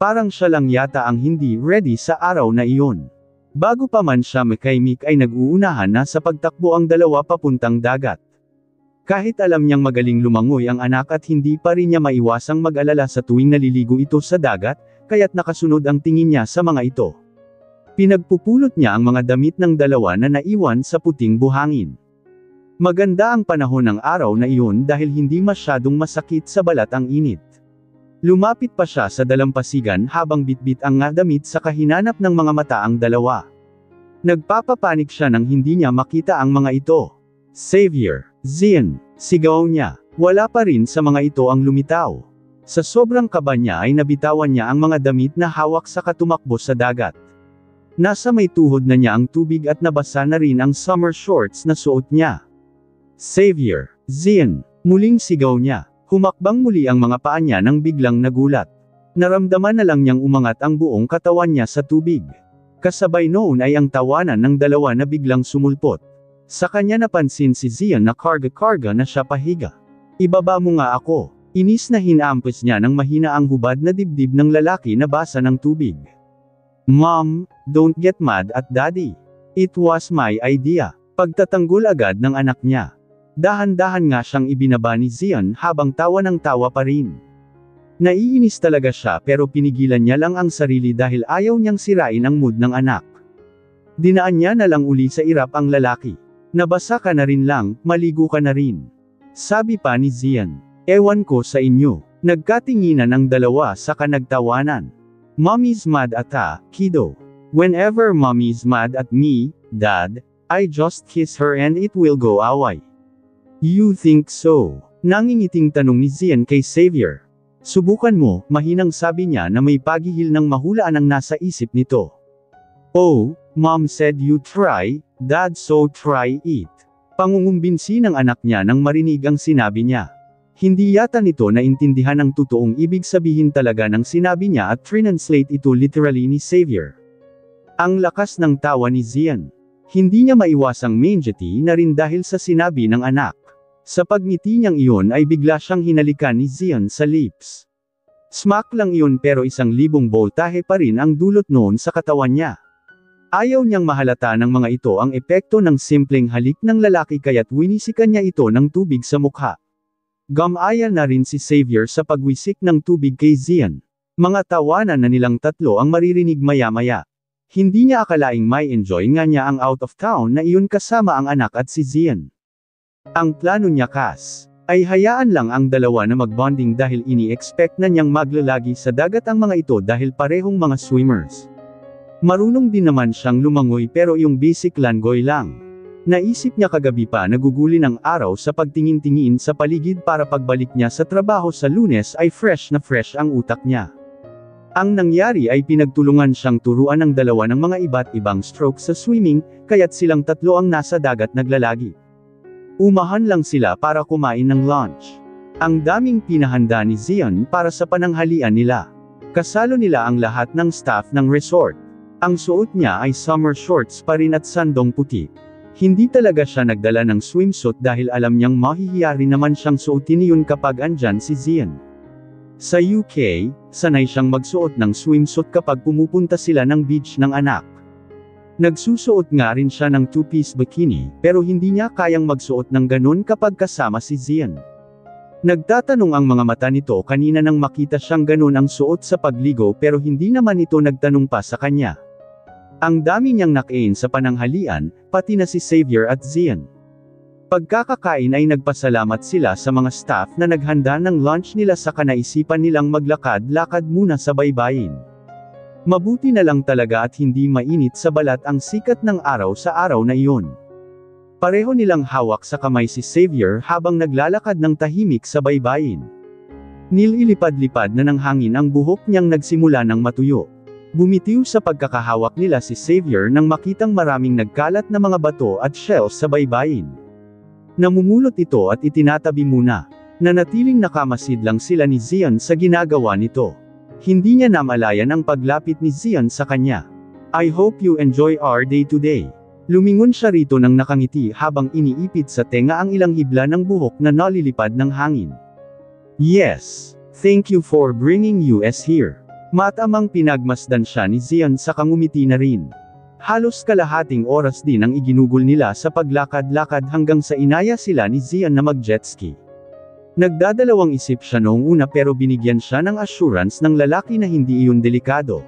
Parang siya lang yata ang hindi ready sa araw na iyon. Bago pa man siya makaimik ay nag-uunahan na sa pagtakbo ang dalawa papuntang dagat. Kahit alam niyang magaling lumangoy ang anak at hindi pa rin niya maiwasang mag-alala sa tuwing naliligo ito sa dagat, kaya't nakasunod ang tingin niya sa mga ito. Pinagpupulot niya ang mga damit ng dalawa na naiwan sa puting buhangin. Maganda ang panahon ng araw na iyon dahil hindi masyadong masakit sa balat ang init. Lumapit pa siya sa dalampasigan habang bitbit ang nga damit sa kahinanap ng mga mata ang dalawa. Nagpapapanik siya nang hindi niya makita ang mga ito. Xavier, Zian, sigaw niya. Wala pa rin sa mga ito ang lumitaw. Sa sobrang kaba niya ay nabitawan niya ang mga damit na hawak saka tumakbo sa dagat. Nasa may tuhod na niya ang tubig at nabasa na rin ang summer shorts na suot niya. Xavier, Zian, muling sigaw niya. Humakbang muli ang mga paa niya nang biglang nagulat. Naramdaman na lang niyang umangat ang buong katawan niya sa tubig. Kasabay noon ay ang tawanan ng dalawa na biglang sumulpot. Sa kanya napansin si Zian na karga-karga na siya pahiga. Ibaba mo nga ako. Inis na hinampos niya ng mahina ang hubad na dibdib ng lalaki na basa ng tubig. Mom, don't get mad at Daddy. It was my idea. Pagtatanggol agad ng anak niya. Dahan-dahan nga siyang ibinaba ni Zian habang tawa ng tawa pa rin. Naiinis talaga siya pero pinigilan niya lang ang sarili dahil ayaw niyang sirain ang mood ng anak. Dinaan niya na lang uli sa irap ang lalaki. Nabasa ka na rin lang, maligo ka na rin. Sabi pa ni Zian. Ewan ko sa inyo. Nagkatinginan ang dalawa saka nagtawanan. Mommy's mad at kiddo. Whenever mommy's mad at me, Dad, I just kiss her and it will go away. You think so? Nangingiting tanong ni Zian kay Xavier. Subukan mo, mahinang sabi niya na may paghihil ng mahulaan ang nasa isip nito. Oh, Mom said you try, Dad so try it. Pangungumbinsi ng anak niya nang marinig ang sinabi niya. Hindi yata nito naintindihan ang totoong ibig sabihin talaga ng sinabi niya at translate ito literally ni Xavier. Ang lakas ng tawa ni Zian. Hindi niya maiwasang menjeti na rin dahil sa sinabi ng anak. Sa pagngiti niyang iyon ay bigla siyang hinalikan ni Zian sa lips. Smack lang iyon pero 1,000 boltahe pa rin ang dulot noon sa katawan niya. Ayaw niyang mahalata ng mga ito ang epekto ng simpleng halik ng lalaki kaya't winisikan niya ito ng tubig sa mukha. Gamaya na rin si Xavier sa pagwisik ng tubig kay Zian. Mga tawanan na nilang tatlo ang maririnig maya-maya. Hindi niya akalaing may enjoy nga niya ang out of town na iyon kasama ang anak at si Zian. Ang plano niya ay hayaan lang ang dalawa na magbonding dahil ini-expect na niyang maglalagi sa dagat ang mga ito dahil parehong mga swimmers. Marunong din naman siyang lumangoy pero yung basic langoy lang. Naisip niya kagabi pa naguguli ng araw sa pagtingin-tingin sa paligid para pagbalik niya sa trabaho sa Lunes ay fresh na fresh ang utak niya. Ang nangyari ay pinagtulungan siyang turuan ng dalawa ng mga iba't ibang stroke sa swimming, kaya't silang tatlo ang nasa dagat naglalagi. Umahan lang sila para kumain ng lunch. Ang daming pinahanda ni Zian para sa pananghalian nila. Kasalo nila ang lahat ng staff ng resort. Ang suot niya ay summer shorts pa rin at sandong puti. Hindi talaga siya nagdala ng swimsuit dahil alam niyang mahihiya rin naman siyang suotin yun kapag andyan si Zian. Sa UK, sanay siyang magsuot ng swimsuit kapag pumupunta sila ng beach ng anak. Nagsusuot nga rin siya ng two-piece bikini, pero hindi niya kayang magsuot ng ganun kapag kasama si Zian. Nagtatanong ang mga mata nito kanina nang makita siyang ganun ang suot sa pagligo pero hindi naman ito nagtanong pa sa kanya. Ang dami niyang nakain sa pananghalian, pati na si Xavier at Zian. Pagkakakain ay nagpasalamat sila sa mga staff na naghanda ng lunch nila sa kanaisipan nilang maglakad-lakad muna sa baybayin. Mabuti na lang talaga at hindi mainit sa balat ang sikat ng araw sa araw na iyon. Pareho nilang hawak sa kamay si Xavier habang naglalakad ng tahimik sa baybayin. Nililipad-lipad na ng hangin ang buhok niyang nagsimula ng matuyo. Bumitiw sa pagkakahawak nila si Xavier nang makitang maraming nagkalat na mga bato at shells sa baybayin. Namumulot ito at itinatabi muna. Nanatiling nakamasid lang sila ni Zian sa ginagawa nito. Hindi niya namalayan ang paglapit ni Zian sa kanya. I hope you enjoy our day today. Lumingon siya rito nang nakangiti habang iniipit sa tenga ang ilang hibla ng buhok na nalilipad ng hangin. Yes, thank you for bringing us here. Matamang pinagmasdan siya ni Zian sa kangumiti na rin. Halos kalahating oras din ang iginugol nila sa paglakad-lakad hanggang sa inaya sila ni Zian na mag-jetski. Nagdadalawang isip siya noong una pero binigyan siya ng assurance ng lalaki na hindi iyon delikado.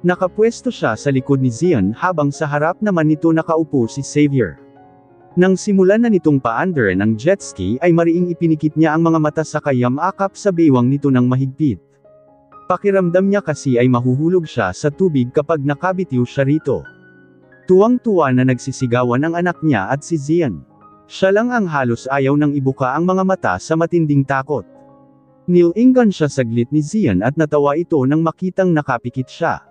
Nakapwesto siya sa likod ni Zian habang sa harap naman nito nakaupo si Xavier. Nang simulan na nitong paandarin ang jetski ay mariing ipinikit niya ang mga mata sa yamakap sa bewang nito ng mahigpit. Pakiramdam niya kasi ay mahuhulog siya sa tubig kapag nakabitiw siya rito. Tuwang-tuwa na nagsisigawan ang anak niya at si Zian. Siya lang ang halos ayaw nang ibuka ang mga mata sa matinding takot. Nilingan siya saglit ni Zian at natawa ito nang makitang nakapikit siya.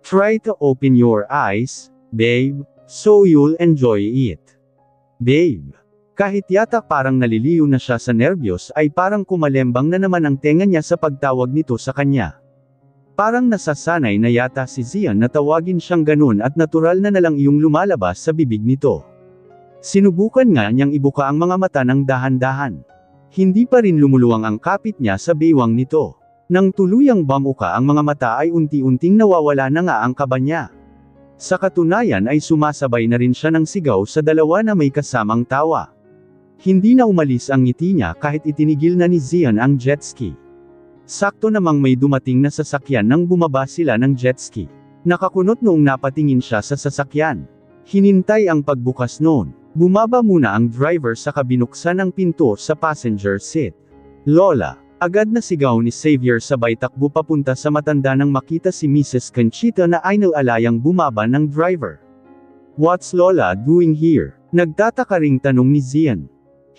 Try to open your eyes, babe, so you'll enjoy it. Babe. Kahit yata parang naliliw na siya sa nerbiyos ay parang kumalembang na naman ang tenga niya sa pagtawag nito sa kanya. Parang nasasanay na yata si Zian na tawagin siyang ganun at natural na nalang iyong lumalabas sa bibig nito. Sinubukan nga niyang ibuka ang mga mata ng dahan-dahan. Hindi pa rin lumuluwang ang kapit niya sa bewang nito. Nang tuluyang bamuka ang mga mata ay unti-unting nawawala na nga ang kaba niya. Sa katunayan ay sumasabay na rin siya ng sigaw sa dalawa na may kasamang tawa. Hindi na umalis ang ngiti niya kahit itinigil na ni Zian ang jetski. Sakto namang may dumating na sasakyan nang bumaba sila ng jetski. Nakakunot noong napatingin siya sa sasakyan. Hinintay ang pagbukas noon. Bumaba muna ang driver saka binuksan ang pinto sa passenger seat. Lola, agad na sigaw ni Xavier sabay takbo papunta sa matanda nang makita si Mrs. Conchita na ay naalayang bumaba ng driver. What's Lola doing here? Nagtataka ring tanong ni Zian.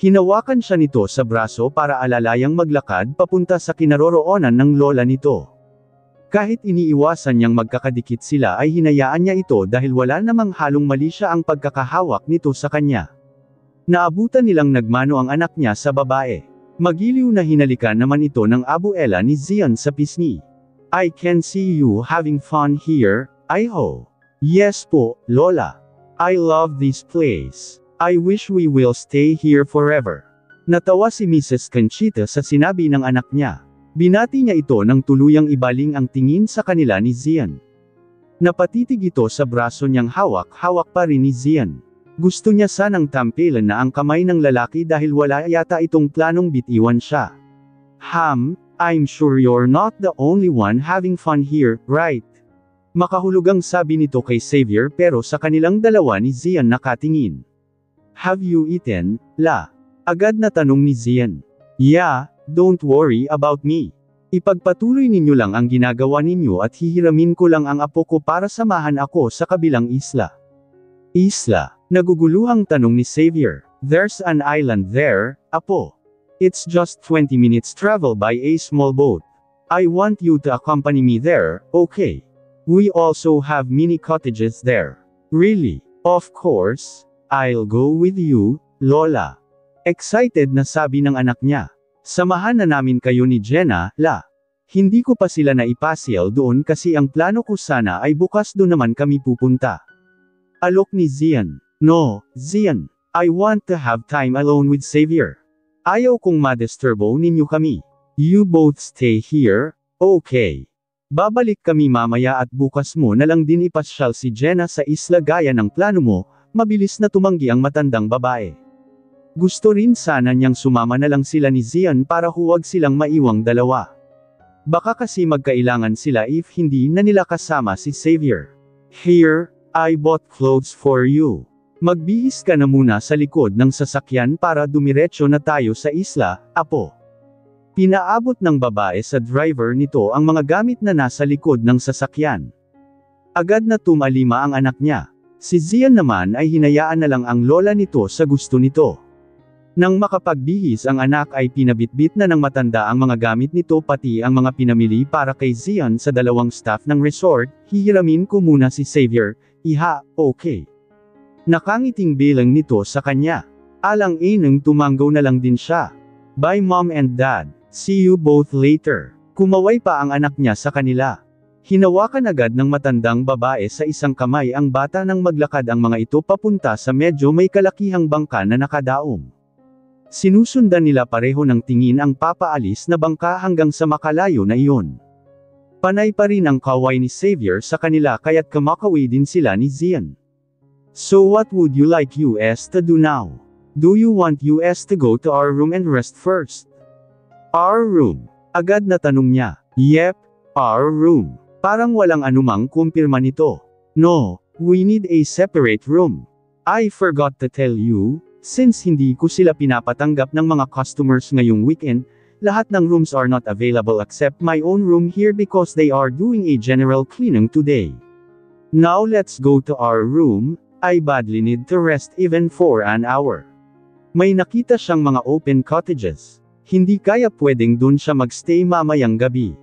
Hinawakan siya nito sa braso para alalayang maglakad papunta sa kinaroroonan ng lola nito. Kahit iniiwasan niyang magkakadikit sila ay hinayaan niya ito dahil wala namang halong mali siya ang pagkakahawak nito sa kanya. Naabutan nilang nagmano ang anak niya sa babae. Magiliw na hinalikan naman ito ng abuela ni Zian sa pisngi. I can see you having fun here, I hope. Yes po, Lola. I love this place. I wish we will stay here forever. Natawa si Mrs. Conchita sa sinabi ng anak niya. Binati niya ito nang tuluyang ibaling ang tingin sa kanila ni Zian. Napatitig ito sa braso niyang hawak pa rin ni Zian. Gusto niya sanang tampilan na ang kamay ng lalaki dahil wala yata itong planong bitiwan siya. I'm sure you're not the only one having fun here, right? Makahulugang sabi nito kay Xavier pero sa kanilang dalawa ni Zian nakatingin. Have you eaten, La? Agad na tanong ni Zian. Yeah, don't worry about me. Ipagpatuloy ninyo lang ang ginagawa ninyo at hihiramin ko lang ang apo ko para samahan ako sa kabilang isla. Isla? Naguguluhang tanong ni Xavier. There's an island there, apo. It's just 20 minutes travel by a small boat. I want you to accompany me there, okay? We also have mini cottages there. Really? Of course. I'll go with you, Lola. Excited na sabi ng anak niya. Samahan na namin kayo ni Jenna, La. Hindi ko pa sila na ipasyal doon kasi ang plano ko sana ay bukas doon naman kami pupunta. Alok ni Zian. No, Zian. I want to have time alone with Xavier. Ayaw kong madisturbo ninyo kami. You both stay here, okay. Babalik kami mamaya at bukas mo na lang din ipasyal si Jenna sa isla gaya ng plano mo, mabilis na tumanggi ang matandang babae. Gusto rin sana niyang sumama na lang sila ni Zian para huwag silang maiwang dalawa. Baka kasi magkailangan sila if hindi na nila kasama si Xavier. Here, I bought clothes for you. Magbihis ka na muna sa likod ng sasakyan para dumiretso na tayo sa isla, apo. Pinaabot ng babae sa driver nito ang mga gamit na nasa likod ng sasakyan. Agad na tumalima ang anak niya. Si Zian naman ay hinayaan na lang ang lola nito sa gusto nito. Nang makapagbihis ang anak ay pinabitbit na ng matanda ang mga gamit nito pati ang mga pinamili para kay Zian sa dalawang staff ng resort. Hihiramin ko muna si Xavier, iha, okay. Nakangiting bilang nito sa kanya. Alang-inang tumanggaw na lang din siya. Bye mom and dad. See you both later. Kumaway pa ang anak niya sa kanila. Hinawakan agad ng matandang babae sa isang kamay ang bata nang maglakad ang mga ito papunta sa medyo may kalakihang bangka na nakadaong. Sinusundan nila pareho ng tingin ang papaalis na bangka hanggang sa makalayo na iyon. Panay pa rin ang kaway ni Xavier sa kanila kaya't kumakawi din sila ni Zian. So what would you like us to do now? Do you want us to go to our room and rest first? Our room. Agad na tanong niya. Yep, our room. Parang walang anumang kumpirma nito. No, we need a separate room. I forgot to tell you, since hindi ko sila pinapatanggap ng mga customers ngayong weekend, lahat ng rooms are not available except my own room here because they are doing a general cleaning today. Now let's go to our room, I badly need to rest even for an hour. May nakita siyang mga open cottages. Hindi kaya pwedeng dun siya magstay mamayang gabi.